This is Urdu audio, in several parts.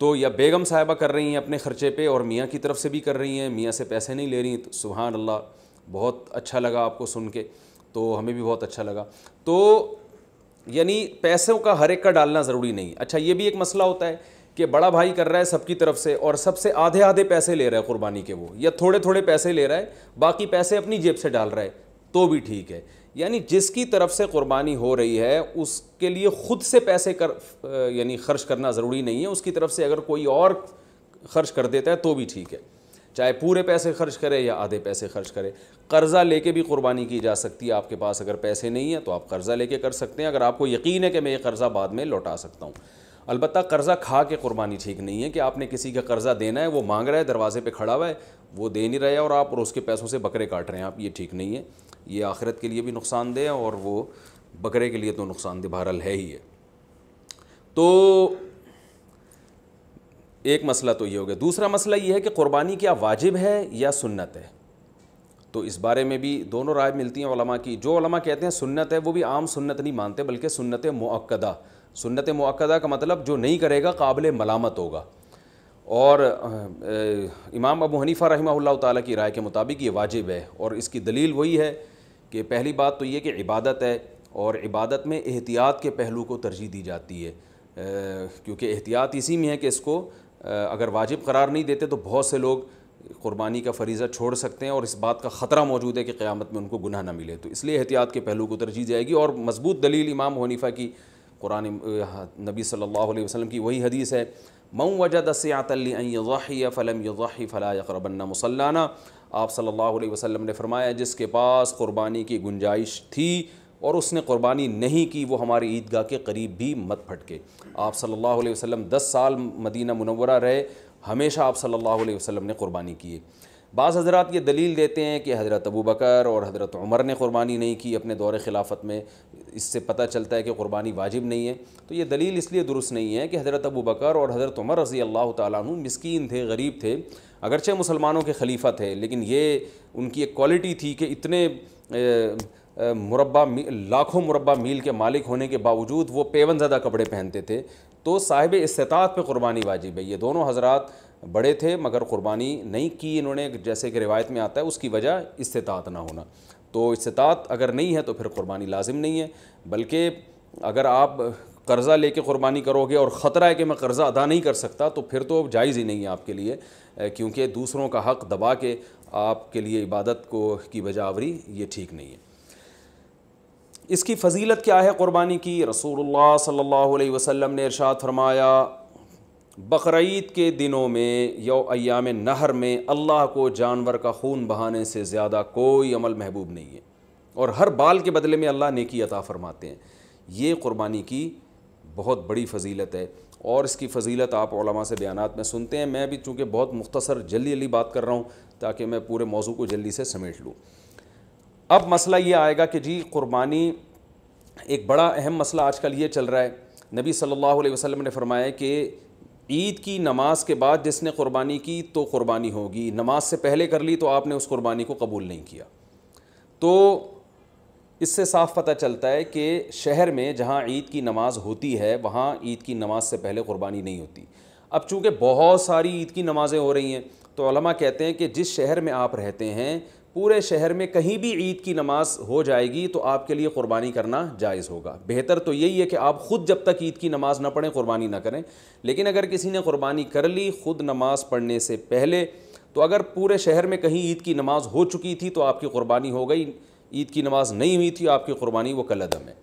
تو یا بیگم صاحبہ کر رہی ہیں اپنے خرچے پہ اور میاں کی طرف سے بھی کر رہی ہیں, میاں سے پیسے نہیں لے رہی, تو سبحان اللہ, بہت اچھا لگا آپ کو سن کے, تو ہمیں بھی بہت اچھا لگا. تو یعنی پیسوں کا ہر ایک کا ڈالنا ضروری نہیں. اچھا یہ بھی ایک مسئلہ ہوتا ہے کہ بڑا بھائی کر رہا ہے سب کی طرف سے اور سب سے آدھے آدھے پیسے لے رہا ہے قربانی کے, وہ یا تھوڑے تھوڑے پیسے لے رہا ہے, باقی پیسے اپنی جیب سے ڈال رہا ہے, تو بھی ٹھیک ہے. یعنی جس کی طرف سے قربانی ہو رہی ہے اس کے لیے خود سے پیسے یعنی خرچ کرنا ضروری نہیں ہے, اس کی طرف سے اگر کوئی اور خرچ کر دیتا ہے تو بھی ٹھیک ہے, چاہے پورے پیسے خرچ کرے یا آدھے پیسے خرچ کرے. قرضہ لے کے بھی قربانی کی جا سکتی ہے, آپ کے پاس اگر پیسے نہیں ہیں تو آپ قرضہ لے کے کر سکتے ہیں, اگر آپ کو یقین ہے کہ میں یہ قرضہ بعد میں لوٹا سکتا ہوں. البتہ قرضہ کھا کے قربانی ٹھیک نہیں ہے, کہ آپ نے کسی کا قرضہ دینا ہے, وہ مانگ رہا ہے, دروازے پہ کھڑا ہوا ہے, وہ دے نہیں رہے اور آپ اور اس کے پیسوں سے بکرے کاٹ رہے ہیں آپ, یہ ٹھیک نہیں ہے. یہ آخرت کے لیے بھی نقصان دہ ہے اور وہ بکرے کے لیے تو نقصان دہ بہرحال ہے ہی ہے. تو ایک مسئلہ تو یہ ہو گیا. دوسرا مسئلہ یہ ہے کہ قربانی کیا واجب ہے یا سنت ہے, تو اس بارے میں بھی دونوں رائے ملتی ہیں علماء کی. جو علماء کہتے ہیں سنت ہے وہ بھی عام سنت نہیں مانتے بلکہ سنت مؤکدہ. سنت مؤکدہ کا مطلب جو نہیں کرے گا قابل ملامت ہوگا, اور امام ابو حنیفہ رحمہ اللہ تعالیٰ کی رائے کے مطابق یہ واجب ہے. اور اس کی دلیل وہی ہے کہ پہلی بات تو یہ کہ عبادت ہے, اور عبادت میں احتیاط کے پہلو کو ترجیح دی جاتی ہے, کیونکہ احتیاط اسی میں ہے کہ اس کو اگر واجب قرار نہیں دیتے تو بہت سے لوگ قربانی کا فریضہ چھوڑ سکتے ہیں, اور اس بات کا خطرہ موجود ہے کہ قیامت میں ان کو گناہ نہ ملے, تو اس لیے احتیاط کے پہلو کو ترجیح جائے گی. اور مضبوط دلیل امام حنیفہ کی قرآن نبی صلی اللہ علیہ وسلم کی وہی حدیث ہے, من وجد سعۃ لأن یضحی فلم یضحی فلا یقربن مصلانا. آپ صلی اللہ علیہ وسلم نے فرمایا جس کے پاس قربانی کی گنجائش تھی اور اس نے قربانی نہیں کی وہ ہماری عیدگاہ کے قریب بھی مت پھٹکے. آپ صلی اللہ علیہ وسلم 10 سال مدینہ منورہ رہے, ہمیشہ آپ صلی اللہ علیہ وسلم نے قربانی کی ہے. بعض حضرات یہ دلیل دیتے ہیں کہ حضرت ابو بکر اور حضرت عمر نے قربانی نہیں کی اپنے دور خلافت میں, اس سے پتہ چلتا ہے کہ قربانی واجب نہیں ہے. تو یہ دلیل اس لیے درست نہیں ہے کہ حضرت ابو بکر اور حضرت عمر رضی اللہ تعالیٰ عنہ مسکین تھے, غریب تھے, اگرچہ مسلمانوں کے خلیفہ تھے, لیکن یہ ان کی ایک کوالٹی تھی کہ اتنے لاکھوں مربع میل کے مالک ہونے کے باوجود وہ پیون زدہ کپڑے پہنتے تھے, تو صاحب استطاعت پہ قربانی واجب ہے. یہ دونوں حضرات بڑے تھے مگر قربانی نہیں کی انہوں نے, جیسے کہ روایت میں آتا ہے اس کی وجہ استطاعت نہ ہونا. تو استطاعت اگر نہیں ہے تو پھر قربانی لازم نہیں ہے, بلکہ اگر آپ قرضہ لے کے قربانی کرو گے اور خطرہ ہے کہ میں قرضہ ادا نہیں کر سکتا تو پھر تو جائز ہی نہیں ہے آپ کے لیے, کیونکہ دوسروں کا حق دبا کے آپ کے لیے عبادت کی بجا آوری یہ ٹھیک نہیں ہے. اس کی فضیلت کیا ہے قربانی کی؟ رسول اللہ صلی اللہ علیہ وسلم نے ارشاد فرمایا بقرعید کے دنوں میں یا ایام نحر میں اللہ کو جانور کا خون بہانے سے زیادہ کوئی عمل محبوب نہیں ہے, اور ہر بال کے بدلے میں اللہ نیکی عطا فرماتے ہیں. یہ قربانی کی بہت بڑی فضیلت ہے, اور اس کی فضیلت آپ علماء سے بیانات میں سنتے ہیں. میں بھی چونکہ بہت مختصر جلدی بات کر رہا ہوں تاکہ میں پورے موضوع کو جلدی سے سمیٹ لوں. اب مسئلہ یہ آئے گا کہ جی قربانی, ایک بڑا اہم مسئلہ آج کل یہ چل رہا ہے. نبی صلی اللہ علیہ وسلم نے فرمایا کہ عید کی نماز کے بعد جس نے قربانی کی تو قربانی ہوگی, نماز سے پہلے کر لی تو آپ نے اس قربانی کو قبول نہیں کیا. تو اس سے صاف پتہ چلتا ہے کہ شہر میں جہاں عید کی نماز ہوتی ہے وہاں عید کی نماز سے پہلے قربانی نہیں ہوتی. اب چونکہ بہت ساری عید کی نمازیں ہو رہی ہیں تو علماء کہتے ہیں کہ جس شہر میں آپ رہتے ہیں پورے شہر میں کہیں بھی عید کی نماز ہو جائے گی تو آپ کے لیے قربانی کرنا جائز ہوگا. بہتر تو یہی ہے کہ آپ خود جب تک عید کی نماز نہ پڑھیں قربانی نہ کریں, لیکن اگر کسی نے قربانی کر لی خود نماز پڑھنے سے پہلے تو اگر پورے شہر میں کہیں عید کی نماز ہو چکی تھی تو آپ کی قربانی ہو گئی, عید کی نماز نہیں ہوئی تھی آپ کی قربانی وہ کالعدم ہے.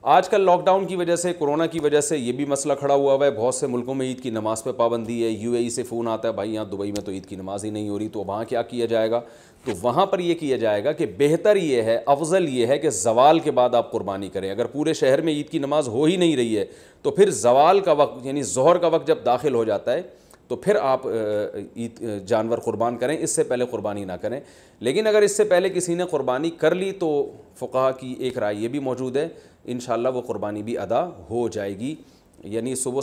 آج کل لاک ڈاؤن کی وجہ سے, کورونا کی وجہ سے یہ بھی مسئلہ کھڑا ہوا ہے, بہت سے ملکوں میں عید کی نماز پہ پابندی ہے. UAE سے فون آتا ہے بھائی یہاں دبئی میں تو عید کی نماز ہی نہیں ہو رہی, تو وہاں کیا کیا جائے گا؟ تو وہاں پر یہ کیا جائے گا کہ بہتر یہ ہے, افضل یہ ہے کہ زوال کے بعد آپ قربانی کریں. اگر پورے شہر میں عید کی نماز ہو ہی نہیں رہی ہے تو پھر زوال کا وقت یعنی ظہر کا وقت جب داخل ہو جاتا ہے تو پھر آپ جانور قربان کریں, اس سے پہلے قربانی نہ کریں. لیکن اگر اس سے پہلے کسی نے قربانی کر لی تو فقہا کی ایک رائے یہ بھی موجود ہے, انشاءاللہ وہ قربانی بھی ادا ہو جائے گی. یعنی صبح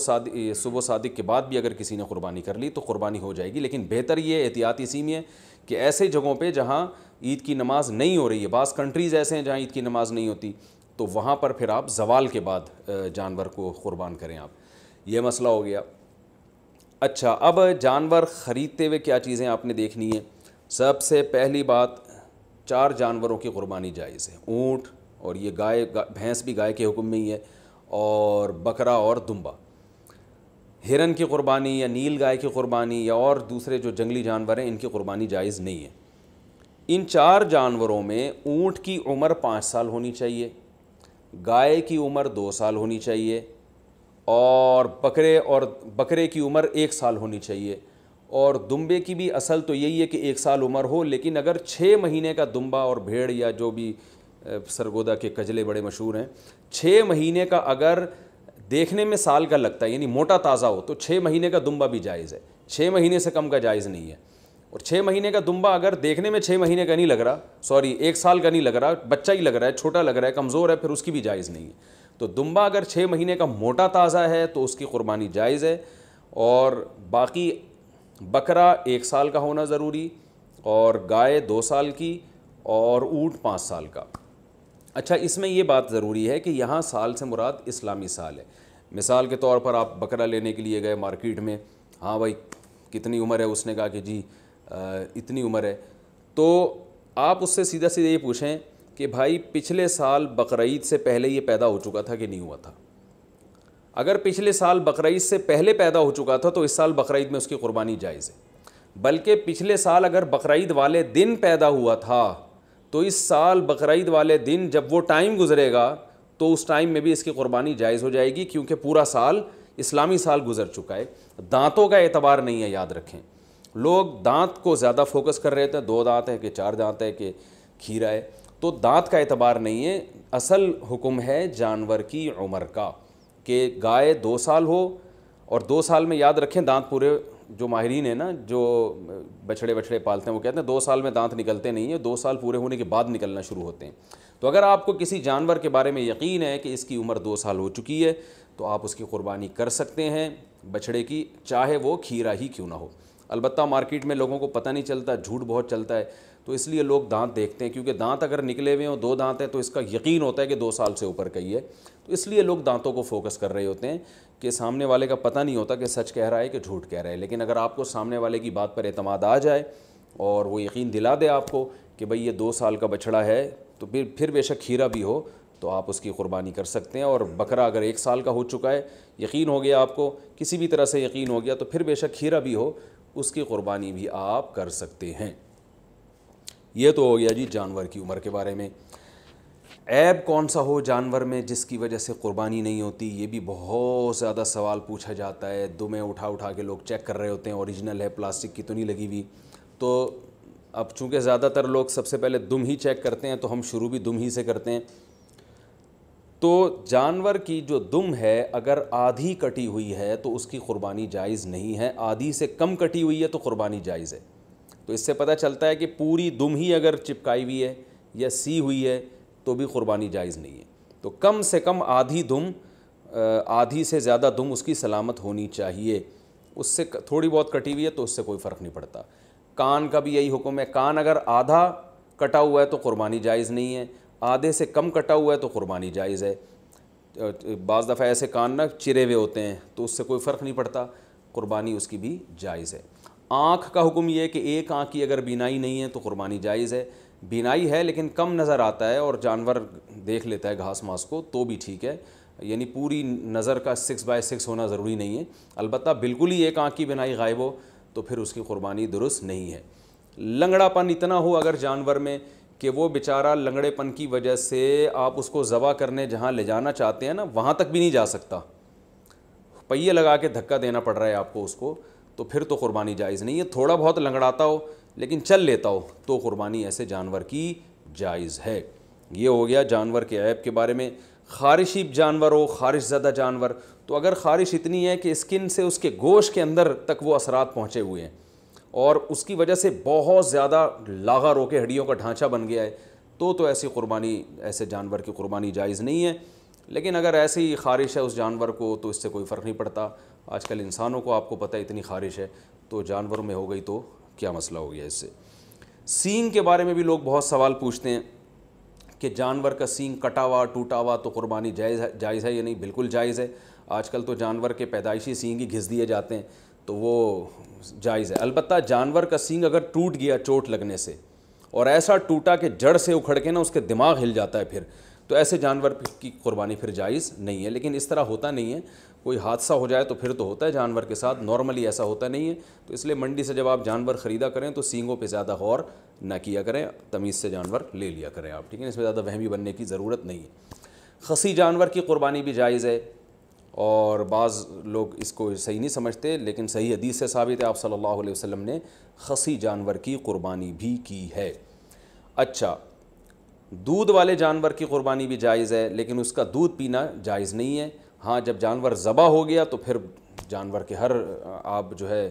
صادق کے بعد بھی اگر کسی نے قربانی کر لی تو قربانی ہو جائے گی. لیکن بہتر یہ احتیاط اسی میں ہے کہ ایسے جگہوں پہ جہاں عید کی نماز نہیں ہو رہی ہے, بعض کنٹریز ایسے ہیں جہاں عید کی نماز نہیں ہوتی, تو وہاں پر پھر آپ زوال کے بعد جانور کو قربان کریں آپ. یہ مسئلہ ہو گیا. اچھا، اب جانور خریدتے ہوئے کیا چیزیں آپ نے دیکھنی ہیں؟ سب سے پہلی بات، 4 جانوروں کی قربانی جائز ہے، اونٹ، اور یہ گائے، بھینس بھی گائے کے حکم میں ہی ہے، اور بکرا اور دمبا۔ ہرن کی قربانی یا نیل گائے کی قربانی یا اور دوسرے جو جنگلی جانور ہیں ان کی قربانی جائز نہیں ہے۔ ان 4 جانوروں میں اونٹ کی عمر 5 سال ہونی چاہیے، گائے کی عمر 2 سال ہونی چاہیے، اور بکرے کی عمر 1 سال ہونی چاہیے، اور دمبے کی بھی اصل تو یہی ہے کہ 1 سال عمر ہو، لیکن اگر 6 مہینے کا دمبا اور بھیڑ یا جو بھی سرگودا کے کجلے بڑے مشہور ہیں، 6 مہینے کا اگر دیکھنے میں سال کا لگتا ہے یعنی موٹا تازہ ہو تو 6 مہینے کا دمبا بھی جائز ہے، 6 مہینے سے کم کا جائز نہیں ہے۔ اور 6 مہینے کا دمبا اگر دیکھنے میں 6 مہینے کا نہیں لگ رہا، 1 سال کا نہیں لگ رہا، بچہ ہی لگ رہا ہے، چھوٹا لگ رہا ہے، کمزور ہے، پھر اس کی بھی جائز نہیں ہے۔ تو دمبا اگر 6 مہینے کا موٹا تازہ ہے تو اس کی قربانی جائز ہے، اور باقی بکرا 1 سال کا ہونا ضروری، اور گائے 2 سال کی، اور اونٹ 5 سال کا۔ اچھا، اس میں یہ بات ضروری ہے کہ یہاں سال سے مراد اسلامی سال ہے۔ مثال کے طور پر آپ بکرا لینے کے لیے گئے مارکیٹ میں، ہاں بھائی کتنی عمر ہے، اس نے کہا کہ جی اتنی عمر ہے، تو آپ اس سے سیدھا سیدھا یہ پوچھیں کہ بھائی پچھلے سال بقرعید سے پہلے یہ پیدا ہو چکا تھا کہ نہیں ہوا تھا؟ اگر پچھلے سال بقرعید سے پہلے پیدا ہو چکا تھا تو اس سال بقرعید میں اس کی قربانی جائز ہے، بلکہ پچھلے سال اگر بقرعید والے دن پیدا ہوا تھا تو اس سال بقرعید والے دن جب وہ ٹائم گزرے گا تو اس ٹائم میں بھی اس کی قربانی جائز ہو جائے گی، کیونکہ پورا سال اسلامی سال گزر چکا ہے۔ دانتوں کا اعتبار نہیں ہے، یاد رکھیں، لوگ دانت کو زیادہ فوکس کر رہے تھے، 2 دانت ہے کہ 4 دانت ہے کہ کھیرا ہے، تو دانت کا اعتبار نہیں ہے، اصل حکم ہے جانور کی عمر کا، کہ گائے 2 سال ہو، اور 2 سال میں یاد رکھیں دانت پورے، جو ماہرین ہیں نا جو بچھڑے پالتے ہیں وہ کہتے ہیں 2 سال میں دانت نکلتے نہیں ہیں، 2 سال پورے ہونے کے بعد نکلنا شروع ہوتے ہیں۔ تو اگر آپ کو کسی جانور کے بارے میں یقین ہے کہ اس کی عمر 2 سال ہو چکی ہے تو آپ اس کی قربانی کر سکتے ہیں، بچھڑے کی، چاہے وہ کھیرا ہی کیوں نہ ہو۔ البتہ مارکیٹ میں لوگوں کو پتہ نہیں چلتا، جھوٹ بہت چلتا ہے، تو اس لیے لوگ دانت دیکھتے ہیں، کیونکہ دانت اگر نکلے ہوئے ہوں، 2 دانت ہیں تو اس کا یقین ہوتا ہے کہ 2 سال سے اوپر کا ہی ہے، تو اس لیے لوگ دانتوں کو فوکس کر رہے ہوتے ہیں، کہ سامنے والے کا پتہ نہیں ہوتا کہ سچ کہہ رہا ہے کہ جھوٹ کہہ رہا ہے۔ لیکن اگر آپ کو سامنے والے کی بات پر اعتماد آ جائے اور وہ یقین دلا دے آپ کو کہ بھئی یہ 2 سال کا بچڑا ہے، تو پھر بے شک کھیرا بھی ہو تو آپ اس کی قربانی کر سکتے ہیں۔ اور بکرا اگر 1 سال کا ہو چکا ہے، یقین ہو گیا آپ کو، کسی بھی طرح سے یقین ہو گیا، تو پھر بے شک کھیرا بھی ہو، اس کی قربانی بھی آپ کر سکتے ہیں۔ یہ تو ہو گیا جی جانور کی عمر کے بارے میں۔ عیب کون سا ہو جانور میں جس کی وجہ سے قربانی نہیں ہوتی، یہ بھی بہت زیادہ سوال پوچھا جاتا ہے، دمیں اٹھا کے لوگ چیک کر رہے ہوتے ہیں، اوریجنل ہے، پلاسٹک کی تو نہیں لگی ہوئی۔ تو اب چونکہ زیادہ تر لوگ سب سے پہلے دم ہی چیک کرتے ہیں، تو ہم شروع بھی دم ہی سے کرتے ہیں۔ تو جانور کی جو دم ہے اگر آدھی کٹی ہوئی ہے تو اس کی قربانی جائز نہیں ہے، آدھی سے کم کٹی ہوئی ہے تو قربانی جائز ہے۔ تو اس سے پتہ چلتا ہے کہ پوری دم ہی اگر چپکائی ہوئی ہے یا سی ہوئی ہے تو بھی قربانی جائز نہیں ہے۔ تو کم سے کم آدھی دم، آدھی سے زیادہ دم اس کی سلامت ہونی چاہیے، اس سے تھوڑی بہت کٹی ہوئی ہے تو اس سے کوئی فرق نہیں پڑتا۔ کان کا بھی یہی حکم ہے، کان اگر آدھا کٹا ہوا ہے تو قربانی جائز نہیں ہے، آدھے سے کم کٹا ہوا ہے تو قربانی جائز ہے۔ بعض دفعہ ایسے کان نہ چرے ہوئے ہوتے ہیں تو اس سے کوئی فرق نہیں پڑتا، قربانی اس کی بھی جائز ہے۔ آنکھ کا حکم یہ ہے کہ ایک آنکھ کی اگر بینائی نہیں ہے تو قربانی جائز ہے، بینائی ہے لیکن کم نظر آتا ہے اور جانور دیکھ لیتا ہے گھاس ماس کو تو بھی ٹھیک ہے، یعنی پوری نظر کا 6/6 ہونا ضروری نہیں ہے۔ البتہ بالکل ہی ایک آنکھ کی بینائی غائب ہو تو پھر اس کی قربانی درست نہیں ہے۔ لنگڑا پن اتنا ہو اگر جانور میں کہ وہ بیچارہ لنگڑے پن کی وجہ سے آپ اس کو ذبح کرنے جہاں لے جانا چاہتے ہیں نا وہاں تک بھی نہیں جا سکتا، پہیے لگا کے دھکا دینا پڑ رہا ہے آپ کو اس کو، تو پھر تو قربانی جائز نہیں ہے۔ تھوڑا بہت لنگڑاتا ہو لیکن چل لیتا ہو تو قربانی ایسے جانور کی جائز ہے۔ یہ ہو گیا جانور کے عیب کے بارے میں۔ خارشی جانور ہو، خارش زدہ جانور، تو اگر خارش اتنی ہے کہ اسکن سے اس کے گوشت کے اندر تک وہ اثرات پہنچے ہوئے ہیں اور اس کی وجہ سے بہت زیادہ لاغا رو کے ہڈیوں کا ڈھانچہ بن گیا ہے تو ایسی قربانی، ایسے جانور کی قربانی جائز نہیں ہے۔ لیکن اگر ایسی خارش ہے اس جانور کو تو اس سے کوئی فرق نہیں پڑتا۔ آج کل انسانوں کو آپ کو پتہ ہے اتنی خارش ہے، تو جانوروں میں ہو گئی تو کیا مسئلہ ہو گیا اس سے۔ سینگ کے بارے میں بھی لوگ بہت سوال پوچھتے ہیں کہ جانور کا سینگ کٹا ہوا ٹوٹا ہوا تو قربانی جائز ہے یا نہیں؟ بالکل جائز ہے۔ آج کل تو جانور کے پیدائشی سینگ ہی گھس دیے جاتے ہیں، تو وہ جائز ہے. البتہ جانور کا سینگ اگر ٹوٹ گیا چوٹ لگنے سے اور ایسا ٹوٹا کہ جڑ سے اکھڑ کے نا اس کے دماغ ہل جاتا ہے پھر، تو ایسے جانور کی قربانی پھر جائز نہیں ہے. لیکن اس طرح ہوتا نہیں ہے، کوئی حادثہ ہو جائے تو پھر تو ہوتا ہے جانور کے ساتھ، نارملی ایسا ہوتا نہیں ہے. تو اس لیے منڈی سے جب آپ جانور خریدا کریں تو سینگوں پہ زیادہ غور نہ کیا کریں، تمیز سے جانور لے لیا کریں آپ، ٹھیک ہے. اس میں زیادہ وہمی بننے کی ضرورت نہیں ہے. خصی جانور کی قربانی بھی جائز ہے، اور بعض لوگ اس کو صحیح نہیں سمجھتے، لیکن صحیح حدیث سے ثابت ہے، آپ صلی اللہ علیہ وسلم نے خصی جانور کی قربانی بھی کی ہے. اچھا، دودھ والے جانور کی قربانی بھی جائز ہے، لیکن اس کا دودھ پینا جائز نہیں ہے. ہاں جب جانور ذبح ہو گیا تو پھر جانور کے ہر آپ جو ہے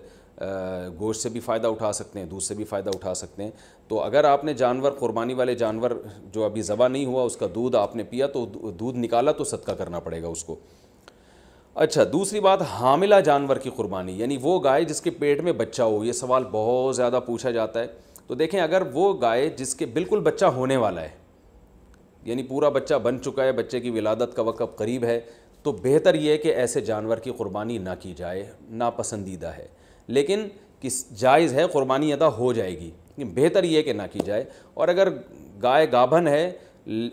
گوشت سے بھی فائدہ اٹھا سکتے ہیں، دودھ سے بھی فائدہ اٹھا سکتے ہیں. تو اگر آپ نے جانور قربانی والے جانور جو ابھی ذبح نہیں ہوا اس کا دودھ آپ نے پیا تو دودھ نکالا تو صدقہ کرنا پڑے گا اس کو. اچھا، دوسری بات حاملہ جانور کی قربانی، یعنی وہ گائے جس کے پیٹ میں بچہ ہو. یہ سوال بہت زیادہ پوچھا جاتا ہے. تو دیکھیں، اگر وہ گائے جس کے بالکل بچہ ہونے والا ہے، یعنی پورا بچہ بن چکا ہے، بچے کی ولادت کا وقت قریب ہے، تو بہتر یہ ہے کہ ایسے جانور کی قربانی نہ کی جائے، ناپسندیدہ ہے. لیکن جائز ہے، قربانی ادا ہو جائے گی، بہتر یہ ہے کہ نہ کی جائے. اور اگر گائے گابھن ہے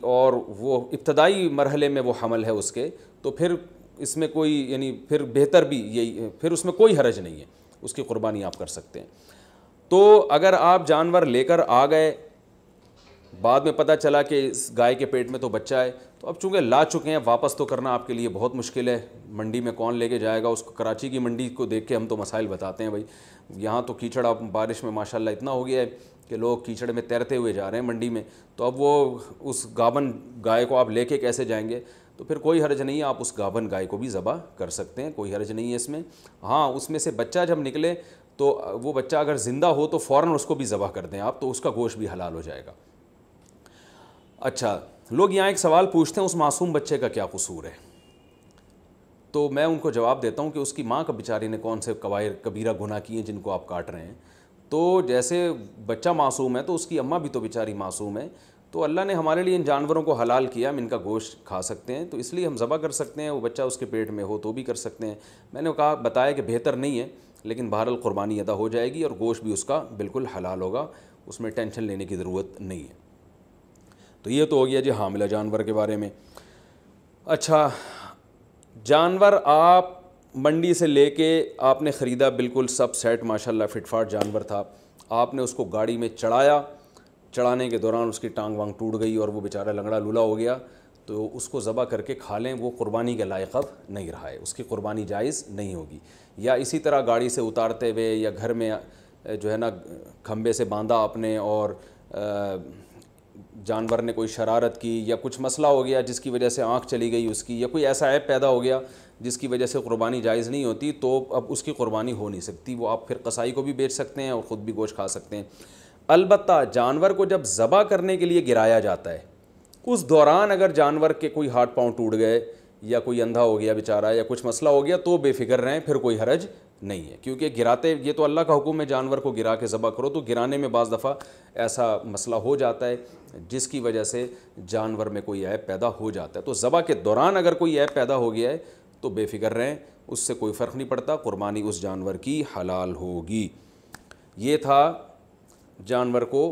اور وہ ابتدائی مرحلے میں وہ حمل ہے اس کے، تو پھر اس میں کوئی یعنی پھر بہتر بھی یہی، پھر اس میں کوئی حرج نہیں ہے، اس کی قربانی آپ کر سکتے ہیں. تو اگر آپ جانور لے کر آ گئے، بعد میں پتہ چلا کہ اس گائے کے پیٹ میں تو بچہ ہے، تو اب چونکہ لا چکے ہیں، واپس تو کرنا آپ کے لیے بہت مشکل ہے. منڈی میں کون لے کے جائے گا اس کو؟ کراچی کی منڈی کو دیکھ کے ہم تو مسائل بتاتے ہیں بھائی. یہاں تو کیچڑ اب بارش میں ماشاءاللہ اتنا ہو گیا ہے کہ لوگ کیچڑ میں تیرتے ہوئے جا رہے ہیں منڈی میں. تو اب وہ اس گابن گائے کو آپ لے کے کیسے جائیں گے؟ تو پھر کوئی حرج نہیں ہے، آپ اس گابن گائے کو بھی ذبح کر سکتے ہیں، کوئی حرج نہیں ہے اس میں. ہاں، اس میں سے بچہ جب نکلے تو وہ بچہ اگر زندہ ہو تو فوراً اس کو بھی ذبح کر دیں آپ، تو اس کا گوشت بھی حلال ہو جائے گا. اچھا، لوگ یہاں ایک سوال پوچھتے ہیں، اس معصوم بچے کا کیا قصور ہے؟ تو میں ان کو جواب دیتا ہوں کہ اس کی ماں کا بیچاری نے کون سے کبیرہ گناہ کیے ہیں جن کو آپ کاٹ رہے ہیں. تو جیسے بچہ معصوم ہے تو اس کی اماں بھی تو بیچاری معصوم ہے. تو اللہ نے ہمارے لیے ان جانوروں کو حلال کیا، ہم ان کا گوشت کھا سکتے ہیں، تو اس لیے ہم ذبح کر سکتے ہیں. وہ بچہ اس کے پیٹ میں ہو تو بھی کر سکتے ہیں. میں نے بتایا کہ بہتر نہیں ہے، لیکن بہرحال قربانی ادا ہو جائے گی اور گوشت بھی اس کا بالکل حلال ہوگا، اس میں ٹینشن لینے کی ضرورت نہیں ہے. تو یہ تو ہو گیا جی حاملہ جانور کے بارے میں. اچھا، جانور آپ منڈی سے لے کے آپ نے خریدا، بالکل سب سیٹ ماشاءاللہ فٹ فاٹ جانور تھا، آپ نے اس کو گاڑی میں چڑھایا، چڑھانے کے دوران اس کی ٹانگ وانگ ٹوٹ گئی اور وہ بیچارہ لنگڑا لولا ہو گیا، تو اس کو ذبح کر کے کھا لیں، وہ قربانی کے لائق اب نہیں رہا ہے، اس کی قربانی جائز نہیں ہوگی. یا اسی طرح گاڑی سے اتارتے ہوئے یا گھر میں جو ہے نا کھمبے سے باندھا آپ نے اور جانور نے کوئی شرارت کی یا کچھ مسئلہ ہو گیا جس کی وجہ سے آنکھ چلی گئی اس کی، یا کوئی ایسا عیب پیدا ہو گیا جس کی وجہ سے قربانی جائز نہیں ہوتی، تو اب اس کی قربانی ہو نہیں سکتی. وہ آپ پھر قصائی کو بھی بیچ سکتے ہیں اور خود بھی گوشت کھا سکتے ہیں. البتہ جانور کو جب ذبح کرنے کے لیے گرایا جاتا ہے، اس دوران اگر جانور کے کوئی ہاتھ پاؤں ٹوٹ گئے یا کوئی اندھا ہو گیا بیچارہ یا کچھ مسئلہ ہو گیا تو بے فکر رہیں، پھر کوئی حرج نہیں ہے. کیونکہ گراتے، یہ تو اللہ کا حکم ہے جانور کو گرا کے ذبح کرو، تو گرانے میں بعض دفعہ ایسا مسئلہ ہو جاتا ہے جس کی وجہ سے جانور میں کوئی عیب پیدا ہو جاتا ہے. تو ذبح کے دوران اگر کوئی عیب پیدا ہو گیا ہے تو بے فکر رہیں، اس سے کوئی فرق نہیں پڑتا، قربانی اس جانور کی حلال ہوگی. یہ تھا جانور کو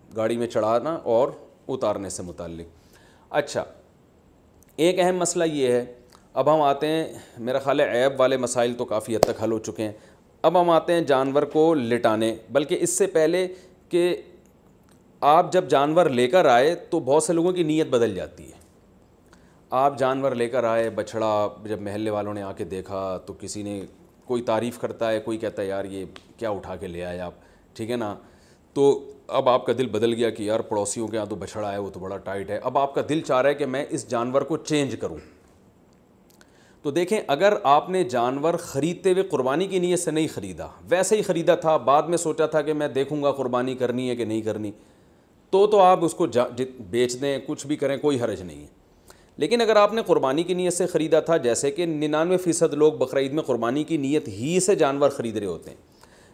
گاڑی میں چڑھانا اور اتارنے سے متعلق. اچھا، ایک اہم مسئلہ یہ ہے، اب ہم آتے ہیں، میرا خیال ہے عیب والے مسائل تو کافی حد تک حل ہو چکے ہیں. اب ہم آتے ہیں جانور کو لٹانے، بلکہ اس سے پہلے کہ آپ جب جانور لے کر آئے تو بہت سے لوگوں کی نیت بدل جاتی ہے. آپ جانور لے کر آئے، بچھڑا، جب محلے والوں نے آ کے دیکھا تو کسی نے کوئی تعریف کرتا ہے، کوئی کہتا ہے یار یہ کیا اٹھا کے لے آئے آپ، ٹھیک ہے نا. تو اب آپ کا دل بدل گیا کہ یار پڑوسیوں کے یہاں تو بچھڑا ہے، وہ تو بڑا ٹائٹ ہے. اب آپ کا دل چاہ رہا ہے کہ میں اس جانور کو چینج کروں. تو دیکھیں، اگر آپ نے جانور خریدتے ہوئے قربانی کی نیت سے نہیں خریدا، ویسے ہی خریدا تھا، بعد میں سوچا تھا کہ میں دیکھوں گا قربانی کرنی ہے کہ نہیں کرنی، تو آپ اس کو بیچ دیں، کچھ بھی کریں، کوئی حرج نہیں ہے. لیکن اگر آپ نے قربانی کی نیت سے خریدا تھا، جیسے کہ 99% لوگ بقرعید میں قربانی کی نیت ہی سے جانور خرید رہے ہوتے ہیں،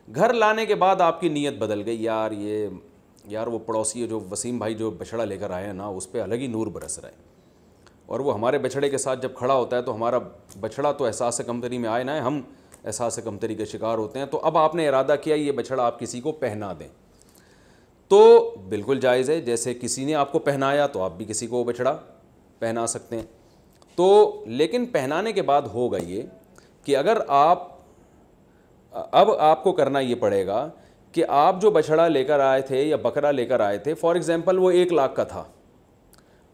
گھر لانے کے بعد آپ کی نیت بدل گئی، یار وہ پڑوسی ہے جو وسیم بھائی جو بچھڑا لے کر آئے ہیں نا، اس پہ الگ ہی نور برس رہا ہے، اور وہ ہمارے بچھڑے کے ساتھ جب کھڑا ہوتا ہے تو ہمارا بچھڑا تو احساس کمتری میں آئے نہ ہے، ہم احساس کمتری کے شکار ہوتے ہیں. تو اب آپ نے ارادہ کیا یہ بچھڑا آپ کسی کو پہنا دیں, تو بالکل جائز ہے. جیسے کسی نے آپ کو پہنایا تو آپ بھی کسی کو بچھڑا پہنا سکتے ہیں. تو لیکن پہنانے کے بعد ہوگا یہ کہ اگر اب آپ کو کرنا یہ پڑے گا کہ آپ جو بچھڑا لے کر آئے تھے یا بکرا لے کر آئے تھے, فار ایگزامپل وہ 1 لاکھ کا تھا,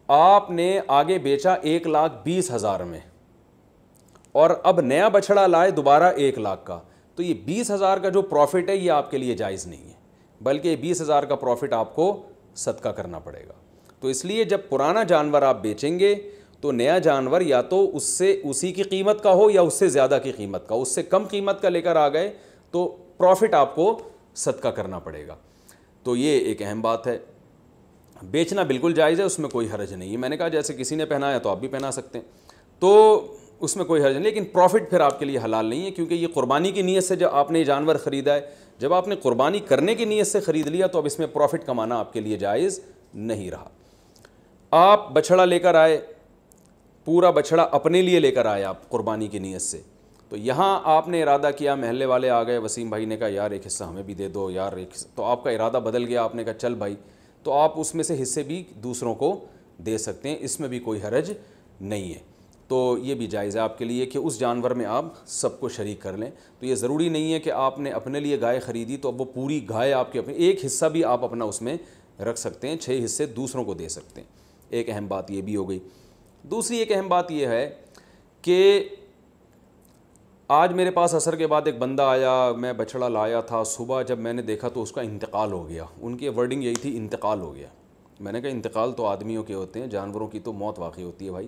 آپ نے آگے بیچا 1,20,000 میں, اور اب نیا بچھڑا لائے دوبارہ 1 لاکھ کا, تو یہ 20,000 کا جو پروفٹ ہے یہ آپ کے لیے جائز نہیں ہے, بلکہ 20,000 کا پروفٹ آپ کو صدقہ کرنا پڑے گا. تو اس لیے جب پرانا جانور آپ بیچیں گے تو نیا جانور یا تو اس سے اسی کی قیمت کا ہو یا اس سے زیادہ کی قیمت کا, اس سے کم قیمت کا لے کر آ گئے تو پروفٹ آپ کو صدقہ کرنا پڑے گا. تو یہ ایک اہم بات ہے. بیچنا بالکل جائز ہے, اس میں کوئی حرج نہیں ہے. میں نے کہا جیسے کسی نے پہنایا تو آپ بھی پہنا سکتے ہیں, تو اس میں کوئی حرج نہیں, لیکن پروفٹ پھر آپ کے لیے حلال نہیں ہے, کیونکہ یہ قربانی کی نیت سے جب آپ نے یہ جانور خریدا ہے, جب آپ نے قربانی کرنے کی نیت سے خرید لیا تو اب اس میں پروفٹ کمانا آپ کے لیے جائز نہیں رہا. آپ بچھڑا لے کر آئے, پورا بچھڑا اپنے لیے لے کر آئے آپ قربانی کی نیت سے, تو یہاں آپ نے ارادہ کیا, محلے والے آ گئے, وسیم بھائی نے کہا یار ایک حصہ ہمیں بھی دے دو یار ایک حصہ, تو آپ کا ارادہ بدل گیا, آپ نے کہا چل بھائی, تو آپ اس میں سے حصے بھی دوسروں کو دے سکتے ہیں, اس میں بھی کوئی حرج نہیں ہے. تو یہ بھی جائز ہے آپ کے لیے کہ اس جانور میں آپ سب کو شریک کر لیں. تو یہ ضروری نہیں ہے کہ آپ نے اپنے لیے گائے خریدی تو اب وہ پوری گائے آپ کے اپنے, ایک حصہ بھی آپ اپنا اس میں رکھ سکتے ہیں, 6 حصے دوسروں کو دے سکتے ہیں. ایک اہم بات یہ بھی ہو گئی. دوسری ایک اہم بات یہ ہے کہ آج میرے پاس عصر کے بعد ایک بندہ آیا, میں بچھڑا لایا تھا, صبح جب میں نے دیکھا تو اس کا انتقال ہو گیا. ان کی ورڈنگ یہی تھی, انتقال ہو گیا. میں نے کہا انتقال تو آدمیوں کے ہوتے ہیں, جانوروں کی تو موت واقع ہوتی ہے بھائی.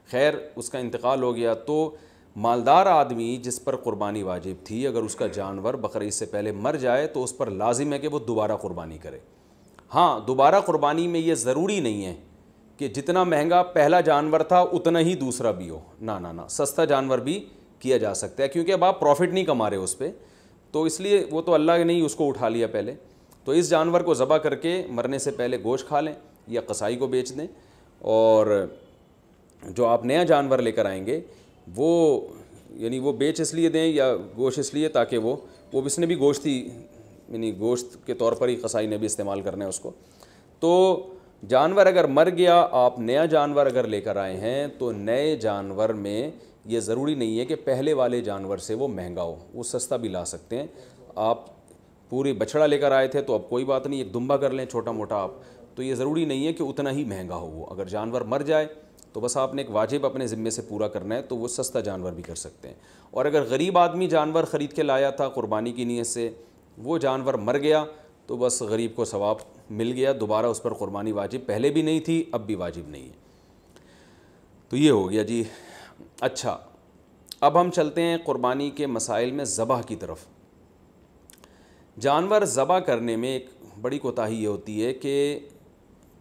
خیر اس کا انتقال ہو گیا, تو مالدار آدمی جس پر قربانی واجب تھی, اگر اس کا جانور بقرعید سے پہلے مر جائے تو اس پر لازم ہے کہ وہ دوبارہ قربانی کرے. ہاں دوبارہ قربانی میں یہ ضروری نہیں ہے کہ جتنا مہنگا پہلا جانور تھا اتنا ہی دوسرا بھی ہو, نہ سستا جانور بھی کیا جا سکتا ہے, کیونکہ اب آپ پروفٹ نہیں کما رہے اس پہ, تو اس لیے وہ تو اللہ نے ہی اس کو اٹھا لیا پہلے. تو اس جانور کو ذبح کر کے مرنے سے پہلے گوشت کھا لیں یا قصائی کو بیچ دیں, اور جو آپ نیا جانور لے کر آئیں گے وہ یعنی وہ بیچ اس لیے دیں یا گوشت اس لیے تاکہ وہ اس نے بھی گوشت ہی یعنی گوشت کے طور پر ہی قصائی نے بھی استعمال کرنا ہے اس کو. تو جانور اگر مر گیا, آپ نیا جانور اگر لے کر آئے ہیں تو نئے جانور میں یہ ضروری نہیں ہے کہ پہلے والے جانور سے وہ مہنگا ہو, وہ سستا بھی لا سکتے ہیں. آپ پوری بچھڑا لے کر آئے تھے تو اب کوئی بات نہیں, ایک دمبا کر لیں چھوٹا موٹا آپ, تو یہ ضروری نہیں ہے کہ اتنا ہی مہنگا ہو وہ. اگر جانور مر جائے تو بس آپ نے ایک واجب اپنے ذمے سے پورا کرنا ہے, تو وہ سستا جانور بھی کر سکتے ہیں. اور اگر غریب آدمی جانور خرید کے لایا تھا قربانی کی نیت سے, وہ جانور مر گیا تو بس غریب کو ثواب مل گیا, دوبارہ اس پر قربانی واجب پہلے بھی نہیں تھی اب بھی واجب نہیں ہے. تو یہ ہو گیا جی. اچھا اب ہم چلتے ہیں قربانی کے مسائل میں ذبح کی طرف. جانور ذبح کرنے میں ایک بڑی کوتاہی یہ ہوتی ہے کہ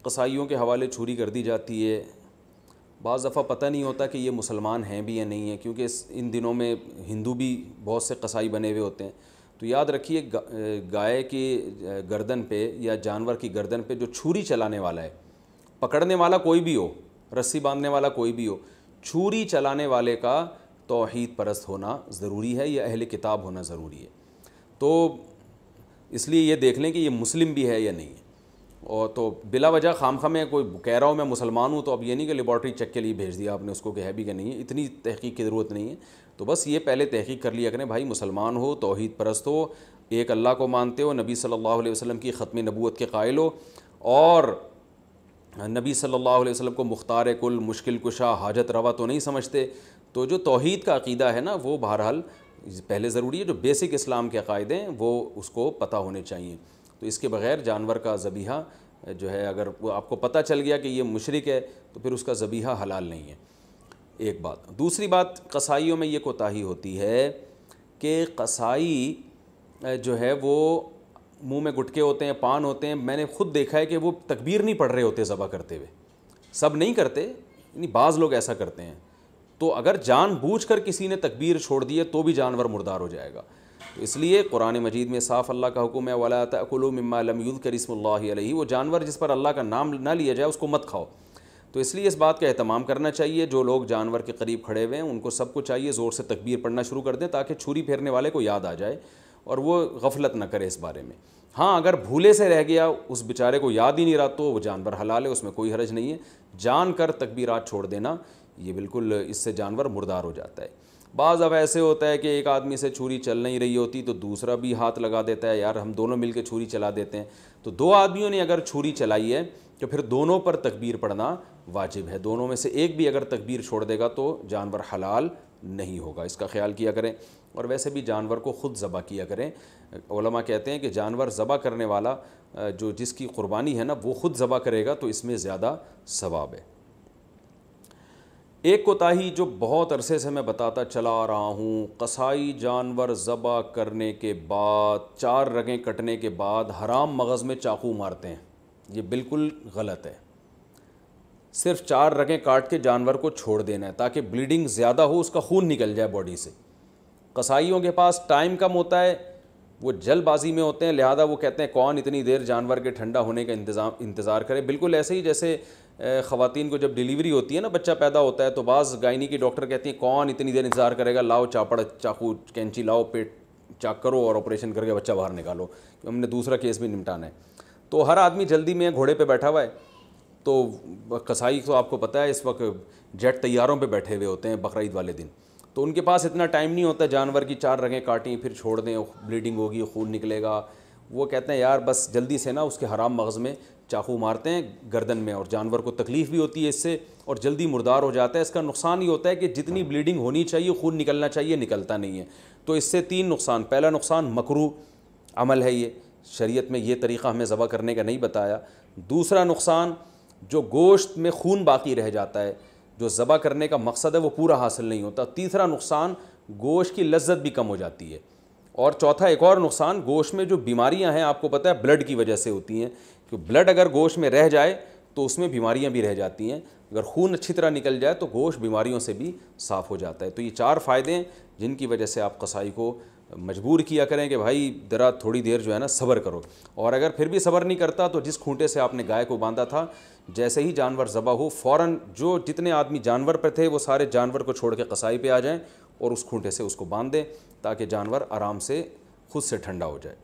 قصائیوں کے حوالے چھری کر دی جاتی ہے. بعض دفعہ پتہ نہیں ہوتا کہ یہ مسلمان ہیں بھی یا نہیں ہیں, کیونکہ ان دنوں میں ہندو بھی بہت سے قصائی بنے ہوئے ہوتے ہیں. تو یاد رکھیے گائے کی گردن پہ یا جانور کی گردن پہ جو چھری چلانے والا ہے, پکڑنے والا کوئی بھی ہو, رسی باندھنے والا کوئی بھی ہو, چھری چلانے والے کا توحید پرست ہونا ضروری ہے یا اہل کتاب ہونا ضروری ہے. تو اس لیے یہ دیکھ لیں کہ یہ مسلم بھی ہے یا نہیں ہے. اور تو بلا وجہ خام میں کوئی کہہ رہا ہوں میں مسلمان ہوں تو اب یہ نہیں کہ لیبارٹری چیک کے لیے بھیج دیا آپ نے اس کو کہ ہے بھی کہ نہیں ہے, اتنی تحقیق کی ضرورت نہیں ہے. تو بس یہ پہلے تحقیق کر لیا کریں بھائی, مسلمان ہو, توحید پرست ہو, ایک اللہ کو مانتے ہو, نبی صلی اللہ علیہ وسلم کی ختم نبوت کے قائل ہو, اور نبی صلی اللہ علیہ وسلم کو مختار کل, مشکل کشا, حاجت روا تو نہیں سمجھتے. تو جو توحید کا عقیدہ ہے نا وہ بہرحال پہلے ضروری ہے, جو بیسک اسلام کے عقائد ہیں وہ اس کو پتہ ہونے چاہیے. تو اس کے بغیر جانور کا ذبیحہ جو ہے اگر آپ کو پتہ چل گیا کہ یہ مشرک ہے تو پھر اس کا ذبیحہ حلال نہیں ہے. ایک بات. دوسری بات, قصائیوں میں یہ کوتاہی ہوتی ہے کہ قصائی جو ہے وہ منہ میں گٹکے ہوتے ہیں, پان ہوتے ہیں. میں نے خود دیکھا ہے کہ وہ تکبیر نہیں پڑھ رہے ہوتے ذبح کرتے ہوئے, سب نہیں کرتے, یعنی بعض لوگ ایسا کرتے ہیں. تو اگر جان بوجھ کر کسی نے تکبیر چھوڑ دی ہے تو بھی جانور مردار ہو جائے گا. تو اس لیے قرآن مجید میں صاف اللہ کا حکم ہے وَلَا تَأْكُلُوا مِمَّا لَمْ يُذْكَرِ اسْمُ اللَّهِ عَلَيْهِ, وہ جانور جس پر اللہ کا نام نہ لیا جائے اس کو مت کھاؤ. تو اس لیے اس بات کا اہتمام کرنا چاہیے. جو لوگ جانور کے قریب کھڑے ہوئے ہیں ان کو سب کو چاہیے زور سے تکبیر پڑھنا شروع کر دیں تاکہ چھری پھیرنے والے کو یاد آ جائے اور وہ غفلت نہ کرے اس بارے میں. ہاں اگر بھولے سے رہ گیا, اس بیچارے کو یاد ہی نہیں رہا, تو وہ جانور حلال ہے, اس میں کوئی حرج نہیں ہے. جان کر تکبیرات چھوڑ دینا یہ بالکل, اس سے جانور مردار ہو جاتا ہے. بعض اب ایسے ہوتا ہے کہ ایک آدمی سے چھری چل نہیں رہی ہوتی تو دوسرا بھی ہاتھ لگا دیتا ہے, یار ہم دونوں مل کے چھری چلا دیتے ہیں. تو دو آدمیوں نے اگر چھری چلائی ہے تو پھر دونوں پر تکبیر پڑھنا واجب ہے. دونوں میں سے ایک بھی اگر تکبیر چھوڑ دے گا تو جانور حلال نہیں ہوگا. اس کا خیال کیا کریں. اور ویسے بھی جانور کو خود ذبح کیا کریں. علماء کہتے ہیں کہ جانور ذبح کرنے والا جو جس کی قربانی ہے نا وہ خود ذبح کرے گا تو اس میں زیادہ ثواب ہے. ایک کوتاہی جو بہت عرصے سے میں بتاتا چلا آ رہا ہوں, قصائی جانور ذبح کرنے کے بعد 4 رگیں کٹنے کے بعد حرام مغز میں چاقو مارتے ہیں. یہ بالکل غلط ہے. صرف 4 رگیں کاٹ کے جانور کو چھوڑ دینا ہے تاکہ بلیڈنگ زیادہ ہو, اس کا خون نکل جائے باڈی سے. قصائیوں کے پاس ٹائم کم ہوتا ہے, وہ جلد بازی میں ہوتے ہیں, لہذا وہ کہتے ہیں کون اتنی دیر جانور کے ٹھنڈا ہونے کا انتظار کرے. بالکل ایسے ہی جیسے خواتین کو جب ڈیلیوری ہوتی ہے نا, بچہ پیدا ہوتا ہے, تو بعض گائنی کی ڈاکٹر کہتی ہیں کون اتنی دیر انتظار کرے گا, لاؤ چاپڑ چاقو کینچی لاؤ, پیٹ چاک کرو اور آپریشن کر کے بچہ باہر نکالو, ہم نے دوسرا کیس بھی نمٹانا ہے. تو ہر آدمی جلدی میں گھوڑے پہ بیٹھا ہوا ہے. تو قصائی تو آپ کو پتہ ہے اس وقت جیٹ طیاروں پہ بیٹھے ہوئے ہوتے ہیں بقرعید والے دن, تو ان کے پاس اتنا ٹائم نہیں ہوتا. جانور کی 4 رگیں کاٹیں پھر چھوڑ دیں, بلیڈنگ ہوگی, خون نکلے گا. وہ کہتے ہیں یار بس جلدی سے نا اس کے حرام مغز میں چاقو مارتے ہیں گردن میں, اور جانور کو تکلیف بھی ہوتی ہے اس سے اور جلدی مردار ہو جاتا ہے. اس کا نقصان یہ ہوتا ہے کہ جتنی بلیڈنگ ہونی چاہیے, خون نکلنا چاہیے, نکلتا نہیں ہے. تو اس سے 3 نقصان. پہلا نقصان مکروہ عمل ہے, یہ شریعت میں یہ طریقہ ہمیں ذبح کرنے کا نہیں بتایا. دوسرا نقصان جو گوشت میں خون باقی رہ جاتا ہے, جو ذبح کرنے کا مقصد ہے وہ پورا حاصل نہیں ہوتا. تیسرا نقصان گوشت کی لذت بھی کم ہو جاتی ہے. اور چوتھا ایک اور نقصان, گوشت میں جو بیماریاں ہیں آپ کو پتہ ہے بلڈ کی وجہ سے ہوتی ہیں, کہ بلڈ اگر گوشت میں رہ جائے تو اس میں بیماریاں بھی رہ جاتی ہیں. اگر خون اچھی طرح نکل جائے تو گوشت بیماریوں سے بھی صاف ہو جاتا ہے. تو یہ 4 فائدے ہیں جن کی وجہ سے آپ قصائی کو مجبور کیا کریں کہ بھائی ذرا تھوڑی دیر جو ہے نا صبر کرو. اور اگر پھر بھی صبر نہیں کرتا تو جس کھونٹے سے آپ نے گائے کو باندھا تھا, جیسے ہی جانور ذبح ہو فوراً جو جتنے آدمی جانور پر تھے وہ سارے جانور کو چھوڑ کے قصائی پہ آ جائیں اور اس کھونٹے سے اس کو باندھ دیں تاکہ جانور آرام سے خود سے ٹھنڈا ہو جائے.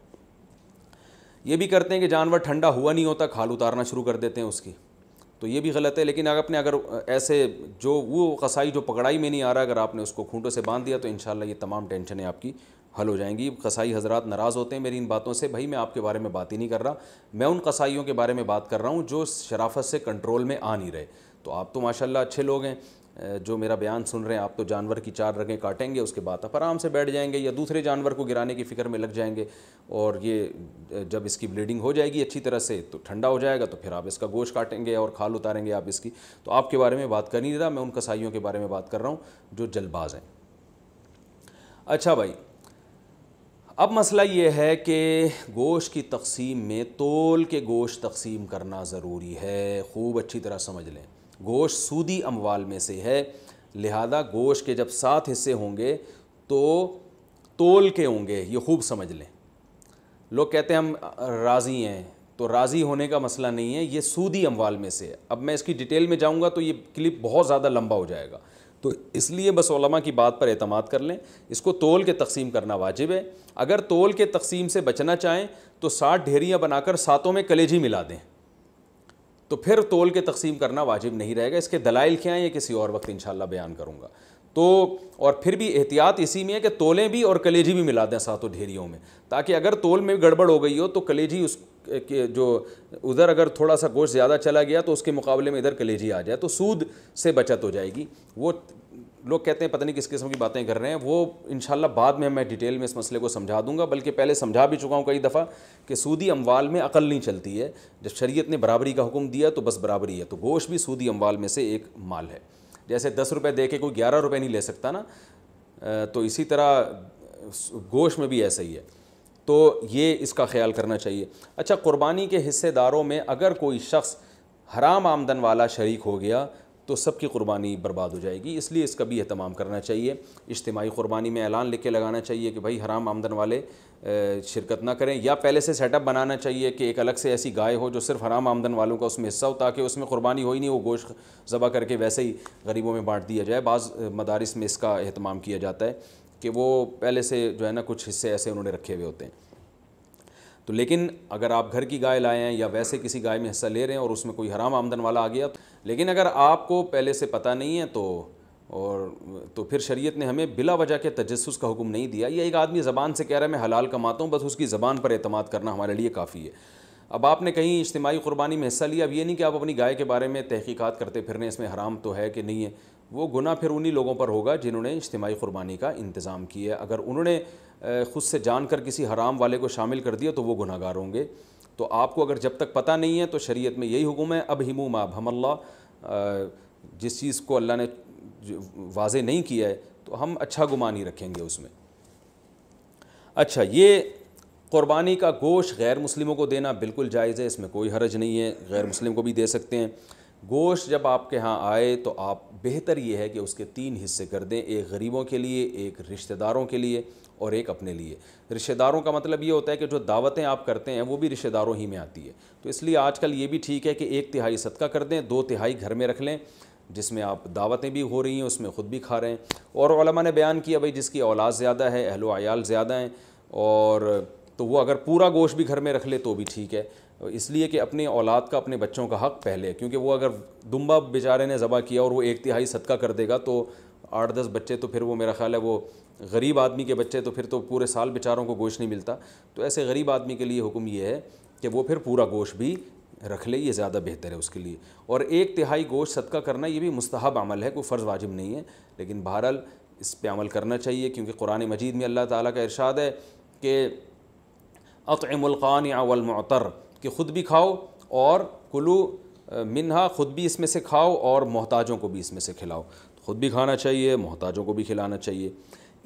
یہ بھی کرتے ہیں کہ جانور ٹھنڈا ہوا نہیں ہوتا کھال اتارنا شروع کر دیتے ہیں اس کی, تو یہ بھی غلط ہے. لیکن اگر ایسے جو وہ قصائی جو پکڑائی میں نہیں آ رہا, اگر آپ نے اس کو کھونٹوں سے باندھ دیا تو انشاءاللہ یہ تمام ٹینشنیں آپ کی حل ہو جائیں گی. قصائی حضرات ناراض ہوتے ہیں میری ان باتوں سے. بھائی میں آپ کے بارے میں بات ہی نہیں کر رہا, میں ان قصائیوں کے بارے میں بات کر رہا ہوں جو شرافت سے کنٹرول میں آ نہیں رہے. تو آپ تو ماشاءاللہ اچھے لوگ ہیں جو میرا بیان سن رہے ہیں, آپ تو جانور کی 4 رگیں کاٹیں گے, اس کے بعد آپ آرام سے بیٹھ جائیں گے یا دوسرے جانور کو گرانے کی فکر میں لگ جائیں گے, اور یہ جب اس کی بلیڈنگ ہو جائے گی اچھی طرح سے تو ٹھنڈا ہو جائے گا تو پھر آپ اس کا گوشت کاٹیں گے اور کھال اتاریں گے آپ اس کی. تو آپ کے بارے میں بات کر نہیں رہا, میں ان قصائیوں کے بارے میں بات کر رہا ہوں جو جلد باز ہیں. اچھا بھائی, اب مسئلہ یہ ہے کہ گوشت کی تقسیم میں تول کے گوشت تقسیم کرنا ضروری ہے. خوب اچھی طرح سمجھ لیں, گوشت سودی اموال میں سے ہے, لہذا گوشت کے جب 7 حصے ہوں گے تو تول کے ہوں گے. یہ خوب سمجھ لیں. لوگ کہتے ہیں ہم راضی ہیں, تو راضی ہونے کا مسئلہ نہیں ہے, یہ سودی اموال میں سے ہے. اب میں اس کی ڈیٹیل میں جاؤں گا تو یہ کلپ بہت زیادہ لمبا ہو جائے گا, تو اس لیے بس علماء کی بات پر اعتماد کر لیں. اس کو تول کے تقسیم کرنا واجب ہے. اگر تول کے تقسیم سے بچنا چاہیں تو 60 ڈھیریاں بنا کر 7 میں کلیجی ملا دیں, تو پھر تول کے تقسیم کرنا واجب نہیں رہے گا. اس کے دلائل کیا ہیں یہ کسی اور وقت انشاءاللہ بیان کروں گا. تو اور پھر بھی احتیاط اسی میں ہے کہ تولیں بھی اور کلیجی بھی ملا دیں 7 ڈھیریوں میں, تاکہ اگر تول میں گڑبڑ ہو گئی ہو تو کلیجی اس کے جو ادھر اگر تھوڑا سا گوشت زیادہ چلا گیا تو اس کے مقابلے میں ادھر کلیجی آ جائے تو سود سے بچت ہو جائے گی. وہ لوگ کہتے ہیں پتہ نہیں کس قسم کی باتیں کر رہے ہیں, وہ انشاءاللہ بعد میں ڈیٹیل میں اس مسئلے کو سمجھا دوں گا, بلکہ پہلے سمجھا بھی چکا ہوں کئی دفعہ کہ سودی اموال میں عقل نہیں چلتی ہے. جب شریعت نے برابری کا حکم دیا تو بس برابری ہے. تو گوشت بھی سودی اموال میں سے ایک مال ہے. جیسے 10 روپے دے کے کوئی 11 روپے نہیں لے سکتا نا, تو اسی طرح گوشت میں بھی ایسا ہی ہے. تو یہ اس کا خیال کرنا چاہیے. اچھا, قربانی کے حصے داروں میں اگر کوئی شخص حرام آمدن والا شریک ہو گیا تو سب کی قربانی برباد ہو جائے گی. اس لیے اس کا بھی اہتمام کرنا چاہیے. اجتماعی قربانی میں اعلان لکھ کے لگانا چاہیے کہ بھائی حرام آمدن والے شرکت نہ کریں, یا پہلے سے سیٹ اپ بنانا چاہیے کہ ایک الگ سے ایسی گائے ہو جو صرف حرام آمدن والوں کا اس میں حصہ ہو, تاکہ اس میں قربانی ہو ہی نہیں, وہ گوشت ذبح کر کے ویسے ہی غریبوں میں بانٹ دیا جائے. بعض مدارس میں اس کا اہتمام کیا جاتا ہے کہ وہ پہلے سے جو ہے نا کچھ حصے ایسے انہوں نے رکھے ہوئے ہوتے ہیں. تو لیکن اگر آپ گھر کی گائے لائے ہیں یا ویسے کسی گائے میں حصہ لے رہے ہیں اور اس میں کوئی حرام آمدن والا آ گیا, لیکن اگر آپ کو پہلے سے پتہ نہیں ہے تو پھر شریعت نے ہمیں بلا وجہ کے تجسس کا حکم نہیں دیا. یہ ایک آدمی زبان سے کہہ رہا ہے میں حلال کماتا ہوں, بس اس کی زبان پر اعتماد کرنا ہمارے لیے کافی ہے. اب آپ نے کہیں اجتماعی قربانی میں حصہ لیا, اب یہ نہیں کہ آپ اپنی گائے کے بارے میں تحقیقات کرتے پھرنے اس میں حرام تو ہے کہ نہیں ہے. وہ گناہ پھر انہی لوگوں پر ہوگا جنہوں نے اجتماعی قربانی کا انتظام کیا ہے. اگر انہوں نے خود سے جان کر کسی حرام والے کو شامل کر دیا تو وہ گناہ گار ہوں گے. تو آپ کو اگر جب تک پتہ نہیں ہے تو شریعت میں یہی حکم ہے, اب ہمو ما ابہم اللہ, جس چیز کو اللہ نے واضح نہیں کیا ہے تو ہم اچھا گمان ہی رکھیں گے اس میں. اچھا, یہ قربانی کا گوشت غیر مسلموں کو دینا بالکل جائز ہے, اس میں کوئی حرج نہیں ہے, غیر مسلم کو بھی دے سکتے ہیں. گوشت جب آپ کے ہاں آئے تو آپ بہتر یہ ہے کہ اس کے 3 حصے کر دیں, ایک غریبوں کے لیے, ایک رشتہ داروں کے لیے اور ایک اپنے لیے. رشتہ داروں کا مطلب یہ ہوتا ہے کہ جو دعوتیں آپ کرتے ہیں وہ بھی رشتہ داروں ہی میں آتی ہے. تو اس لیے آج کل یہ بھی ٹھیک ہے کہ 1/3 صدقہ کر دیں, 2/3 گھر میں رکھ لیں, جس میں آپ دعوتیں بھی ہو رہی ہیں اس میں خود بھی کھا رہے ہیں. اور علماء نے بیان کیا بھائی جس کی اولاد زیادہ ہے, اہل و عیال زیادہ ہیں, اور تو وہ اگر پورا گوشت بھی گھر میں رکھ لے تو بھی ٹھیک ہے, اس لیے کہ اپنی اولاد کا, اپنے بچوں کا حق پہلے ہے. کیونکہ وہ اگر دمبا بیچارے نے ذبح کیا اور وہ 1/3 صدقہ کر دے گا تو 8-10 بچے, تو پھر وہ میرا خیال ہے وہ غریب آدمی کے بچے, تو پھر تو پورے سال بیچاروں کو گوشت نہیں ملتا. تو ایسے غریب آدمی کے لیے حکم یہ ہے کہ وہ پھر پورا گوشت بھی رکھ لے, یہ زیادہ بہتر ہے اس کے لیے. اور 1/3 گوشت صدقہ کرنا یہ بھی مستحب عمل ہے, کوئی فرض واجب نہیں ہے, لیکن بہرحال اس پہ عمل کرنا چاہیے. کیونکہ قرآن مجید میں اللہ تعالیٰ کا ارشاد ہے کہ اطعم القانع والمعتر, کہ خود بھی کھاؤ اور کلو منہا, خود بھی اس میں سے کھاؤ اور محتاجوں کو بھی اس میں سے کھلاؤ. خود بھی کھانا چاہیے, محتاجوں کو بھی کھلانا چاہیے.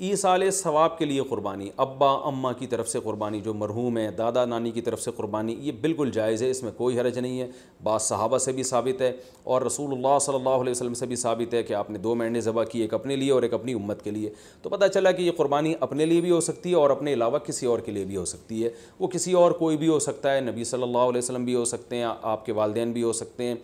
ایصال ثواب کے لیے قربانی, ابا اماں کی طرف سے قربانی, جو مرحوم ہے, دادا نانی کی طرف سے قربانی, یہ بالکل جائز ہے, اس میں کوئی حرج نہیں ہے. بعض صحابہ سے بھی ثابت ہے اور رسول اللہ صلی اللہ علیہ وسلم سے بھی ثابت ہے کہ آپ نے 2 مینڈے ذبح کی, ایک اپنے لیے اور ایک اپنی امت کے لیے. تو پتہ چلا کہ یہ قربانی اپنے لیے بھی ہو سکتی ہے اور اپنے علاوہ کسی اور کے لیے بھی ہو سکتی ہے. وہ کسی اور کوئی بھی ہو سکتا ہے, نبی صلی اللہ علیہ وسلم بھی ہو سکتے ہیں, آپ کے والدین بھی ہو سکتے ہیں,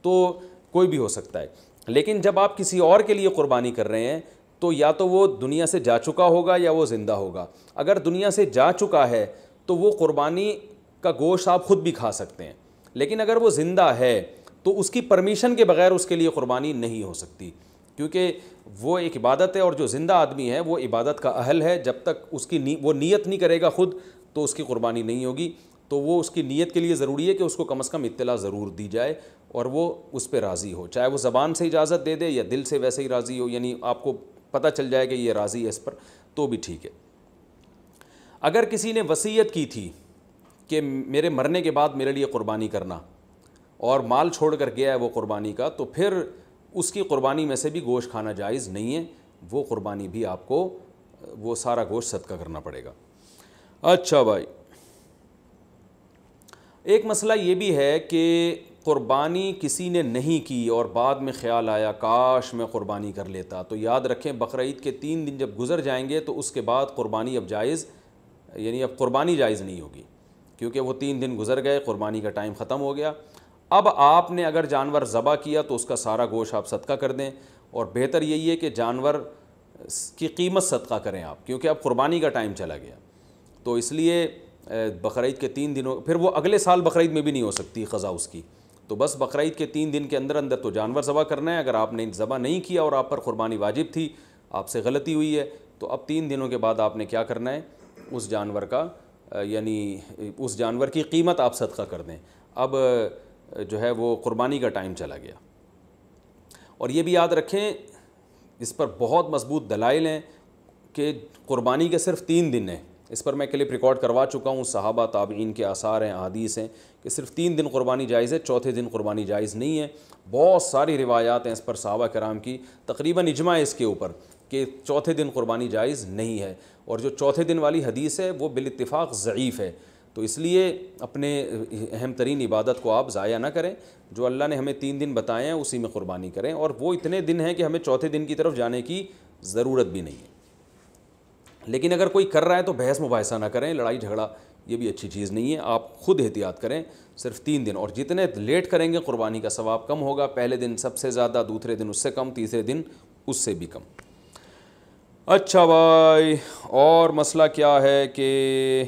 تو کوئی بھی ہو سکتا ہے. لیکن جب آپ کسی اور کے لیے قربانی کر رہے ہیں تو یا تو وہ دنیا سے جا چکا ہوگا یا وہ زندہ ہوگا. اگر دنیا سے جا چکا ہے تو وہ قربانی کا گوشت آپ خود بھی کھا سکتے ہیں, لیکن اگر وہ زندہ ہے تو اس کی پرمیشن کے بغیر اس کے لیے قربانی نہیں ہو سکتی, کیونکہ وہ ایک عبادت ہے اور جو زندہ آدمی ہے وہ عبادت کا اہل ہے. جب تک اس کی وہ نیت نہیں کرے گا خود تو اس کی قربانی نہیں ہوگی. تو وہ اس کی نیت کے لیے ضروری ہے کہ اس کو کم از کم اطلاع ضرور دی جائے اور وہ اس پہ راضی ہو, چاہے وہ زبان سے اجازت دے دے یا دل سے ویسے ہی راضی ہو, یعنی آپ کو پتہ چل جائے کہ یہ راضی ہے اس پر, تو بھی ٹھیک ہے. اگر کسی نے وصیت کی تھی کہ میرے مرنے کے بعد میرے لیے قربانی کرنا اور مال چھوڑ کر گیا ہے وہ قربانی کا, تو پھر اس کی قربانی میں سے بھی گوشت کھانا جائز نہیں ہے, وہ قربانی بھی آپ کو وہ سارا گوشت صدقہ کرنا پڑے گا. اچھا بھائی, ایک مسئلہ یہ بھی ہے کہ قربانی کسی نے نہیں کی اور بعد میں خیال آیا کاش میں قربانی کر لیتا, تو یاد رکھیں بقرعید کے 3 دن جب گزر جائیں گے تو اس کے بعد قربانی اب جائز, یعنی اب قربانی جائز نہیں ہوگی, کیونکہ وہ 3 دن گزر گئے, قربانی کا ٹائم ختم ہو گیا. اب آپ نے اگر جانور ذبح کیا تو اس کا سارا گوشت آپ صدقہ کر دیں, اور بہتر یہی ہے کہ جانور کی قیمت صدقہ کریں آپ, کیونکہ اب قربانی کا ٹائم چلا گیا. تو اس لیے بقرعید کے 3 دنوں, پھر وہ اگلے سال بقرعید میں بھی نہیں ہو سکتی قضا اس کی, تو بس بقرعید کے 3 دن کے اندر اندر تو جانور ذبح کرنا ہے. اگر آپ نے ذبح نہیں کیا اور آپ پر قربانی واجب تھی, آپ سے غلطی ہوئی ہے, تو اب 3 دنوں کے بعد آپ نے کیا کرنا ہے, اس جانور کا یعنی اس جانور کی قیمت آپ صدقہ کر دیں. اب جو ہے وہ قربانی کا ٹائم چلا گیا. اور یہ بھی یاد رکھیں, اس پر بہت مضبوط دلائل ہیں کہ قربانی کے صرف 3 دن ہیں. اس پر میں کلپ ریکارڈ کروا چکا ہوں, صحابہ تابعین کے آثار ہیں, احادیث ہیں کہ صرف 3 دن قربانی جائز ہے, چوتھے دن قربانی جائز نہیں ہے. بہت ساری روایات ہیں اس پر صحابہ کرام کی, تقریباً اجماع ہے اس کے اوپر کہ چوتھے دن قربانی جائز نہیں ہے. اور جو چوتھے دن والی حدیث ہے وہ بالاتفاق ضعیف ہے. تو اس لیے اپنے اہم ترین عبادت کو آپ ضائع نہ کریں. جو اللہ نے ہمیں 3 دن بتائے ہیں اسی میں قربانی کریں, اور وہ اتنے دن ہیں کہ ہمیں چوتھے دن کی طرف جانے کی ضرورت بھی نہیں ہے. لیکن اگر کوئی کر رہا ہے تو بحث مباحثہ نہ کریں, لڑائی جھگڑا یہ بھی اچھی چیز نہیں ہے. آپ خود احتیاط کریں, صرف 3 دن, اور جتنے لیٹ کریں گے قربانی کا ثواب کم ہوگا. پہلے دن سب سے زیادہ, دوسرے دن اس سے کم, تیسرے دن اس سے بھی کم. اچھا بھائی, اور مسئلہ کیا ہے کہ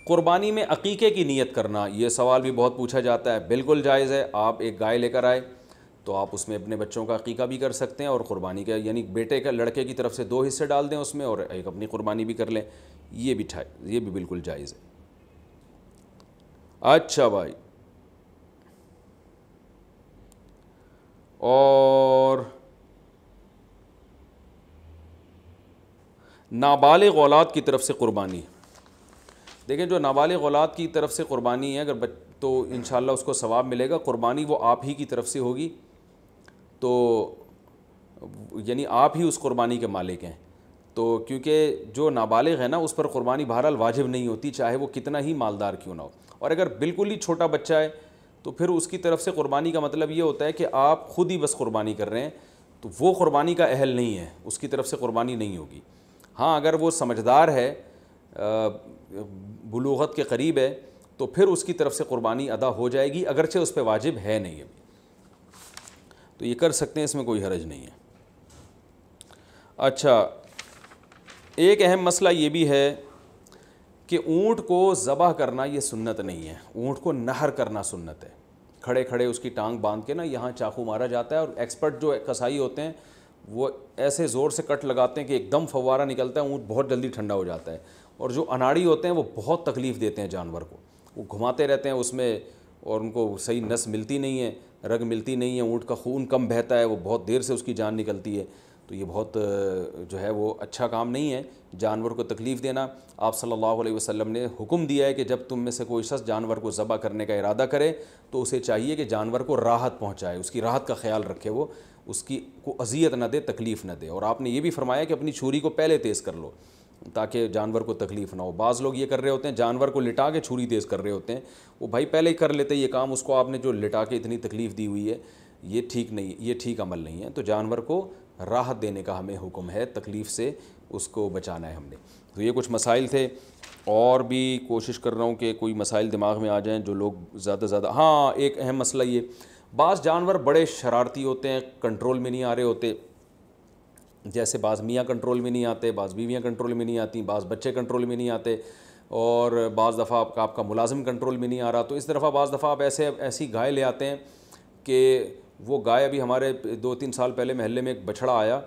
قربانی میں عقیقے کی نیت کرنا, یہ سوال بھی بہت پوچھا جاتا ہے. بالکل جائز ہے. آپ ایک گائے لے کر آئے تو آپ اس میں اپنے بچوں کا عقیقہ بھی کر سکتے ہیں, اور قربانی کا یعنی بیٹے کا, لڑکے کی طرف سے 2 حصے ڈال دیں اس میں, اور ایک اپنی قربانی بھی کر لیں. یہ بھی بالکل جائز ہے. اچھا بھائی, اور نابالغ اولاد کی طرف سے قربانی. دیکھیں, جو نابالغ اولاد کی طرف سے قربانی ہے اگر تو انشاءاللہ اس کو ثواب ملے گا. قربانی وہ آپ ہی کی طرف سے ہوگی, تو یعنی آپ ہی اس قربانی کے مالک ہیں. تو کیونکہ جو نابالغ ہے نا اس پر قربانی بہرحال واجب نہیں ہوتی, چاہے وہ کتنا ہی مالدار کیوں نہ ہو. اور اگر بالکل ہی چھوٹا بچہ ہے تو پھر اس کی طرف سے قربانی کا مطلب یہ ہوتا ہے کہ آپ خود ہی بس قربانی کر رہے ہیں, تو وہ قربانی کا اہل نہیں ہے, اس کی طرف سے قربانی نہیں ہوگی. ہاں, اگر وہ سمجھدار ہے, بلوغت کے قریب ہے, تو پھر اس کی طرف سے قربانی ادا ہو جائے گی, اگرچہ اس پہ واجب ہے نہیں ابھی, تو یہ کر سکتے ہیں, اس میں کوئی حرج نہیں ہے. اچھا, ایک اہم مسئلہ یہ بھی ہے کہ اونٹ کو ذبح کرنا یہ سنت نہیں ہے. اونٹ کو نہر کرنا سنت ہے. کھڑے کھڑے اس کی ٹانگ باندھ کے نا یہاں چاقو مارا جاتا ہے, اور ایکسپرٹ جو کسائی ہوتے ہیں وہ ایسے زور سے کٹ لگاتے ہیں کہ ایک دم فوارہ نکلتا ہے, اونٹ بہت جلدی ٹھنڈا ہو جاتا ہے. اور جو اناڑی ہوتے ہیں وہ بہت تکلیف دیتے ہیں جانور کو, وہ گھماتے رہتے ہیں اس میں, اور ان کو صحیح نس ملتی نہیں ہے, رگ ملتی نہیں ہے, اونٹ کا خون کم بہتا ہے, وہ بہت دیر سے اس کی جان نکلتی ہے. تو یہ بہت جو ہے وہ اچھا کام نہیں ہے جانور کو تکلیف دینا. آپ صلی اللہ علیہ وسلم نے حکم دیا ہے کہ جب تم میں سے کوئی شخص جانور کو ذبح کرنے کا ارادہ کرے تو اسے چاہیے کہ جانور کو راحت پہنچائے, اس کی راحت کا خیال رکھے, وہ اس کی کو اذیت نہ دے, تکلیف نہ دے. اور آپ نے یہ بھی فرمایا کہ اپنی چھری کو پہلے تیز کر لو تاکہ جانور کو تکلیف نہ ہو. بعض لوگ یہ کر رہے ہوتے ہیں, جانور کو لٹا کے چھری تیز کر رہے ہوتے ہیں. وہ بھائی پہلے ہی کر لیتے یہ کام, اس کو آپ نے جو لٹا کے اتنی تکلیف دی ہوئی ہے, یہ ٹھیک نہیں, یہ ٹھیک عمل نہیں ہے. تو جانور کو راحت دینے کا ہمیں حکم ہے, تکلیف سے اس کو بچانا ہے ہم نے. تو یہ کچھ مسائل تھے, اور بھی کوشش کر رہا ہوں کہ کوئی مسائل دماغ میں آ جائیں جو لوگ زیادہ. ہاں, ایک اہم مسئلہ یہ, بعض جانور بڑے شرارتی ہوتے ہیں, کنٹرول میں نہیں آ رہے ہوتے. جیسے بعض میاں کنٹرول میں نہیں آتے, بعض بیویاں کنٹرول میں نہیں آتی, بعض بچے کنٹرول میں نہیں آتے, اور بعض دفعہ آپ کا ملازم کنٹرول میں نہیں آ رہا. تو اس دفعہ بعض دفعہ آپ ایسی گائے لے آتے ہیں کہ وہ گائے, ابھی ہمارے 2-3 سال پہلے محلے میں ایک بچڑا آیا,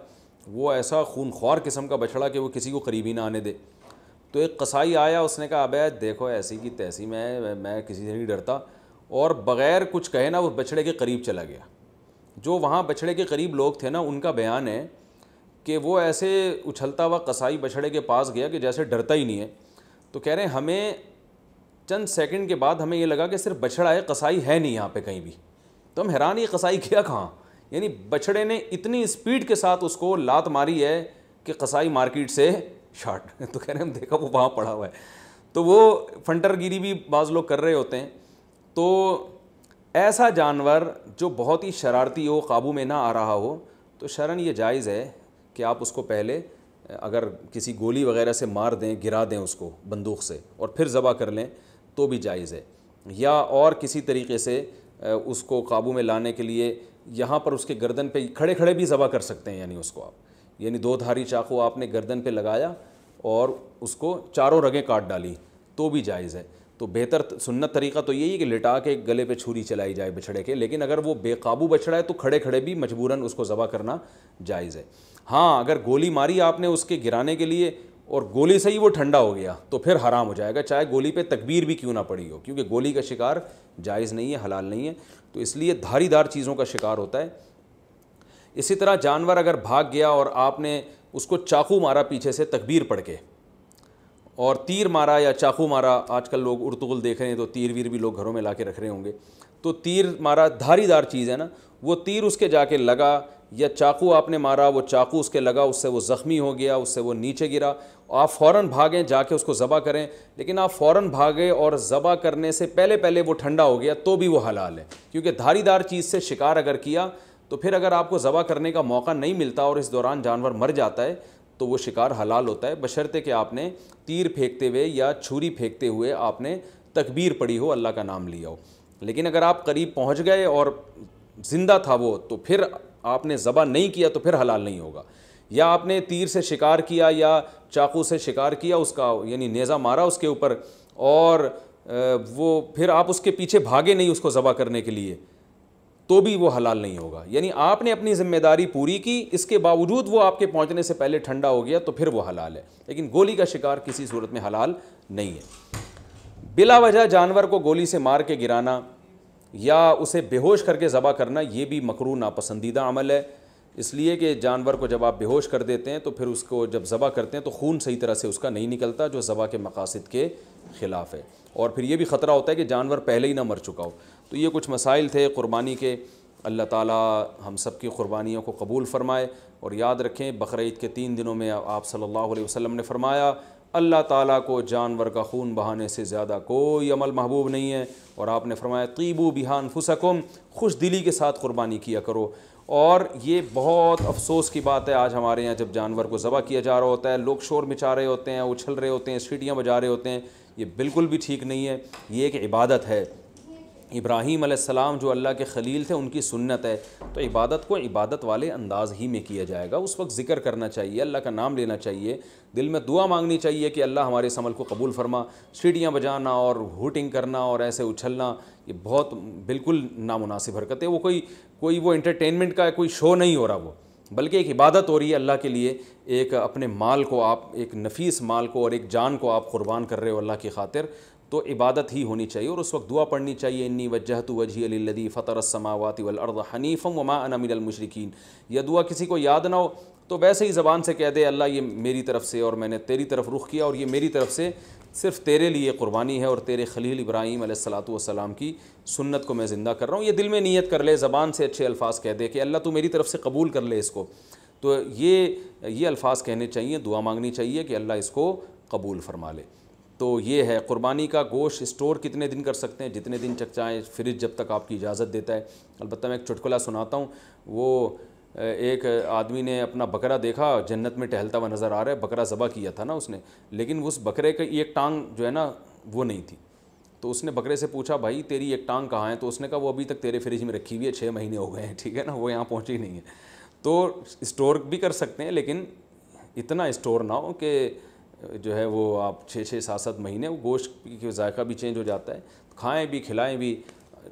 وہ ایسا خونخوار قسم کا بچڑا کہ وہ کسی کو قریب ہی نہ آنے دے. تو ایک قصائی آیا, اس نے کہا ابے دیکھو ایسی کی تیسی, میں کسی سے نہیں ڈرتا, اور بغیر کچھ کہے نا وہ بچڑے کے قریب چلا گیا. جو وہاں بچڑے کے قریب لوگ تھے نا, ان کا بیان ہے کہ وہ ایسے اچھلتا ہوا قصائی بچڑے کے پاس گیا کہ جیسے ڈرتا ہی نہیں ہے. تو کہہ رہے ہیں ہمیں چند سیکنڈ کے بعد ہمیں یہ لگا کہ صرف بچڑا ہے, قصائی ہے نہیں یہاں پہ کہیں بھی. تو ہم حیران, یہ قصائی کیا کہاں, یعنی بچڑے نے اتنی اسپیڈ کے ساتھ اس کو لات ماری ہے کہ قصائی مارکیٹ سے شارٹ. تو کہہ رہے ہیں ہم دیکھا وہ وہاں پڑا ہوا ہے. تو وہ فنٹر گیری بھی بعض لوگ کر رہے ہوتے ہیں. تو ایسا جانور جو بہت ہی شرارتی ہو, قابو میں نہ آ رہا ہو, تو شرعاً یہ جائز ہے کہ آپ اس کو پہلے اگر کسی گولی وغیرہ سے مار دیں, گرا دیں اس کو بندوق سے, اور پھر ذبح کر لیں تو بھی جائز ہے. یا اور کسی طریقے سے اس کو قابو میں لانے کے لیے یہاں پر اس کے گردن پہ کھڑے کھڑے بھی ذبح کر سکتے ہیں. یعنی اس کو آپ, یعنی 2 دھاری چاقو آپ نے گردن پہ لگایا اور اس کو چاروں رگیں کاٹ ڈالی تو بھی جائز ہے. تو بہتر سنت طریقہ تو یہی ہے کہ لٹا کے گلے پہ چھری چلائی جائے بچھڑے کے. لیکن اگر وہ بے قابو بچھڑا ہے تو کھڑے کھڑے بھی مجبوراً اس کو ذبح کرنا جائز ہے. ہاں, اگر گولی ماری آپ نے اس کے گرانے کے لیے اور گولی سے ہی وہ ٹھنڈا ہو گیا تو پھر حرام ہو جائے گا, چاہے گولی پہ تکبیر بھی کیوں نہ پڑی ہو, کیونکہ گولی کا شکار جائز نہیں ہے, حلال نہیں ہے. تو اس لیے دھاری دار چیزوں کا شکار ہوتا ہے. اسی طرح جانور اگر بھاگ گیا اور آپ نے اس کو چاقو مارا پیچھے سے تکبیر پڑھ کے, اور تیر مارا یا چاقو مارا, آج کل لوگ ارطغرل دیکھ رہے ہیں تو تیر ویر بھی لوگ گھروں میں لا کے رکھ رہے ہوں گے, تو تیر مارا, دھاری دار چیز ہے نا, وہ تیر اس کے جا کے لگا یا چاقو آپ نے مارا، وہ چاقو اس کے لگا، اس سے وہ زخمی ہو گیا، اس سے وہ نیچے گرا، آپ فوراً بھاگیں جا کے اس کو ذبح کریں، لیکن آپ فوراً بھاگے اور ذبح کرنے سے پہلے وہ ٹھنڈا ہو گیا تو بھی وہ حلال ہے، کیونکہ دھاری دار چیز سے شکار اگر کیا تو پھر اگر آپ کو ذبح کرنے کا موقع نہیں ملتا اور اس دوران جانور مر جاتا ہے تو وہ شکار حلال ہوتا ہے، بشرطے کہ آپ نے تیر پھینکتے ہوئے یا چھری پھینکتے ہوئے آپ نے تکبیر پڑھی ہو، اللہ کا نام لیا ہو۔ لیکن اگر آپ قریب پہنچ گئے اور زندہ تھا وہ تو پھر آپ نے ذبح نہیں کیا تو پھر حلال نہیں ہوگا، یا آپ نے تیر سے شکار کیا یا چاقو سے شکار کیا، اس کا یعنی نیزہ مارا اس کے اوپر، اور وہ پھر آپ اس کے پیچھے بھاگے نہیں اس کو ذبح کرنے کے لیے تو بھی وہ حلال نہیں ہوگا، یعنی آپ نے اپنی ذمہ داری پوری کی، اس کے باوجود وہ آپ کے پہنچنے سے پہلے ٹھنڈا ہو گیا تو پھر وہ حلال ہے، لیکن گولی کا شکار کسی صورت میں حلال نہیں ہے۔ بلا وجہ جانور کو گولی سے مار کے گرانا یا اسے بے ہوش کر کے ذبح کرنا یہ بھی مکروہ ناپسندیدہ عمل ہے، اس لیے کہ جانور کو جب آپ بے ہوش کر دیتے ہیں تو پھر اس کو جب ذبح کرتے ہیں تو خون صحیح طرح سے اس کا نہیں نکلتا، جو ذبح کے مقاصد کے خلاف ہے، اور پھر یہ بھی خطرہ ہوتا ہے کہ جانور پہلے ہی نہ مر چکا ہو۔ تو یہ کچھ مسائل تھے قربانی کے، اللہ تعالیٰ ہم سب کی قربانیوں کو قبول فرمائے، اور یاد رکھیں بقرعید کے 3 دنوں میں آپ صلی اللہ علیہ وسلم نے فرمایا اللہ تعالیٰ کو جانور کا خون بہانے سے زیادہ کوئی عمل محبوب نہیں ہے، اور آپ نے فرمایا طیبوا بہا انفسکم، خوش دلی کے ساتھ قربانی کیا کرو۔ اور یہ بہت افسوس کی بات ہے آج ہمارے یہاں جب جانور کو ذبح کیا جا رہا ہوتا ہے لوگ شور مچا رہے ہوتے ہیں، اچھل رہے ہوتے ہیں، سیٹیاں بجا رہے ہوتے ہیں، یہ بالکل بھی ٹھیک نہیں ہے، یہ ایک عبادت ہے۔ ابراہیم علیہ السلام جو اللہ کے خلیل تھے ان کی سنت ہے، تو عبادت کو عبادت والے انداز ہی میں کیا جائے گا، اس وقت ذکر کرنا چاہیے، اللہ کا نام لینا چاہیے، دل میں دعا مانگنی چاہیے کہ اللہ ہمارے اس عمل کو قبول فرما۔ سیٹیاں بجانا اور ہوٹنگ کرنا اور ایسے اچھلنا یہ بہت بالکل نامناسب حرکت ہے، وہ کوئی وہ انٹرٹینمنٹ کا کوئی شو نہیں ہو رہا، وہ بلکہ ایک عبادت ہو رہی ہے اللہ کے لیے، ایک اپنے مال کو آپ، ایک نفیس مال کو اور ایک جان کو آپ قربان کر رہے ہو اللہ کی خاطر، تو عبادت ہی ہونی چاہیے، اور اس وقت دعا پڑھنی چاہیے انی وجہت وجہی للذی فطر السماوات والارض حنیفا وما انا من المشرکین۔ یہ دعا کسی کو یاد نہ ہو تو ویسے ہی زبان سے کہہ دے اللہ یہ میری طرف سے اور میں نے تیری طرف رخ کیا اور یہ میری طرف سے صرف تیرے لیے قربانی ہے اور تیرے خلیل ابراہیم علیہ السلام کی سنت کو میں زندہ کر رہا ہوں، یہ دل میں نیت کر لے، زبان سے اچھے الفاظ کہہ دے کہ اللہ تو میری طرف سے قبول کر لے اس کو، تو یہ الفاظ کہنے چاہیے، دعا مانگنی چاہیے کہ اللہ اس کو قبول فرما لے۔ تو یہ ہے قربانی کا گوشت اسٹور کتنے دن کر سکتے ہیں، جتنے دن تک چاہیں، فریج جب تک آپ کی اجازت دیتا ہے۔ البتہ میں ایک چٹکلا سناتا ہوں، وہ ایک آدمی نے اپنا بکرا دیکھا جنت میں ٹہلتا ہوا نظر آ رہا ہے، بکرا ذبح کیا تھا نا اس نے، لیکن اس بکرے کا ایک ٹانگ جو ہے نا وہ نہیں تھی، تو اس نے بکرے سے پوچھا بھائی تیری ایک ٹانگ کہاں ہے، تو اس نے کہا وہ ابھی تک تیرے فریج میں رکھی ہوئی ہے، 6 مہینے ہو گئے ہیں، ٹھیک ہے نا، وہ یہاں پہنچی نہیں ہے۔ تو اسٹور بھی کر سکتے ہیں لیکن اتنا اسٹور نہ ہو کہ جو ہے وہ آپ 6 7 مہینے، وہ گوشت کا ذائقہ بھی چینج ہو جاتا ہے، کھائیں بھی کھلائیں بھی،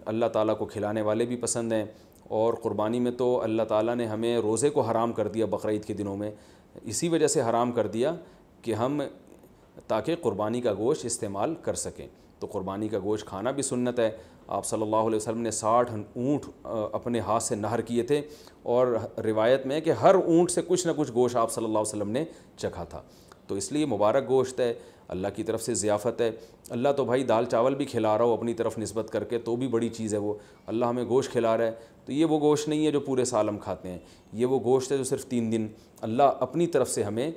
اللہ تعالیٰ کو کھلانے والے بھی پسند ہیں۔ اور قربانی میں تو اللہ تعالیٰ نے ہمیں روزے کو حرام کر دیا بقرعید کے دنوں میں، اسی وجہ سے حرام کر دیا کہ ہم تاکہ قربانی کا گوشت استعمال کر سکیں، تو قربانی کا گوشت کھانا بھی سنت ہے۔ آپ صلی اللہ علیہ وسلم نے 60 اونٹ اپنے ہاتھ سے نہر کیے تھے، اور روایت میں ہے کہ ہر اونٹ سے کچھ نہ کچھ گوشت آپ صلی اللہ علیہ وسلم نے چکھا تھا، تو اس لیے مبارک گوشت ہے، اللہ کی طرف سے ضیافت ہے۔ اللہ تو بھائی دال چاول بھی کھلا رہا ہو اپنی طرف نسبت کر کے تو بھی بڑی چیز ہے، وہ اللہ ہمیں گوشت کھلا رہا ہے، تو یہ وہ گوشت نہیں ہے جو پورے سال ہم کھاتے ہیں، یہ وہ گوشت ہے جو صرف 3 دن اللہ اپنی طرف سے ہمیں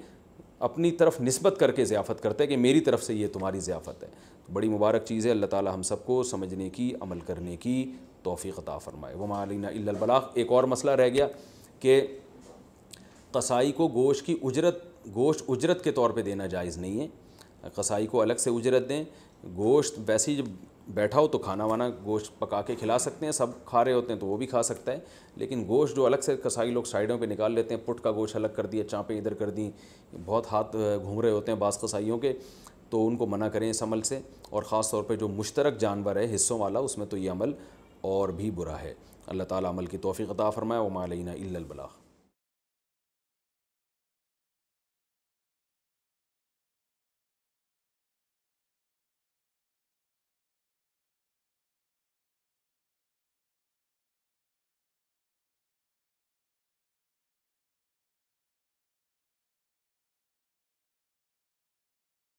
اپنی طرف نسبت کر کے ضیافت کرتا ہے کہ میری طرف سے یہ تمہاری ضیافت ہے، تو بڑی مبارک چیز ہے۔ اللہ تعالی ہم سب کو سمجھنے کی، عمل کرنے کی توفیق عطا فرمائے۔ وما علینا الا البلاغ۔ ایک اور مسئلہ رہ گیا کہ قصائی کو گوشت اجرت کے طور پہ دینا جائز نہیں ہے، قصائی کو الگ سے اجرت دیں، گوشت ویسے ہی جب بیٹھا ہو تو کھانا وانا گوشت پکا کے کھلا سکتے ہیں، سب کھا رہے ہوتے ہیں تو وہ بھی کھا سکتا ہے، لیکن گوشت جو الگ سے قصائی لوگ سائڈوں پہ نکال لیتے ہیں، پٹ کا گوشت الگ کر دیا، چانپیں ادھر کر دیں، بہت ہاتھ گھوم رہے ہوتے ہیں بعض قصائیوں کے، تو ان کو منع کریں اس عمل سے، اور خاص طور پہ جو مشترک جانور ہے حصوں والا اس میں تو یہ عمل اور بھی برا ہے۔ اللہ تعالیٰ عمل کی توفیق عطا فرمائے۔ وما علینا الا البلاغ۔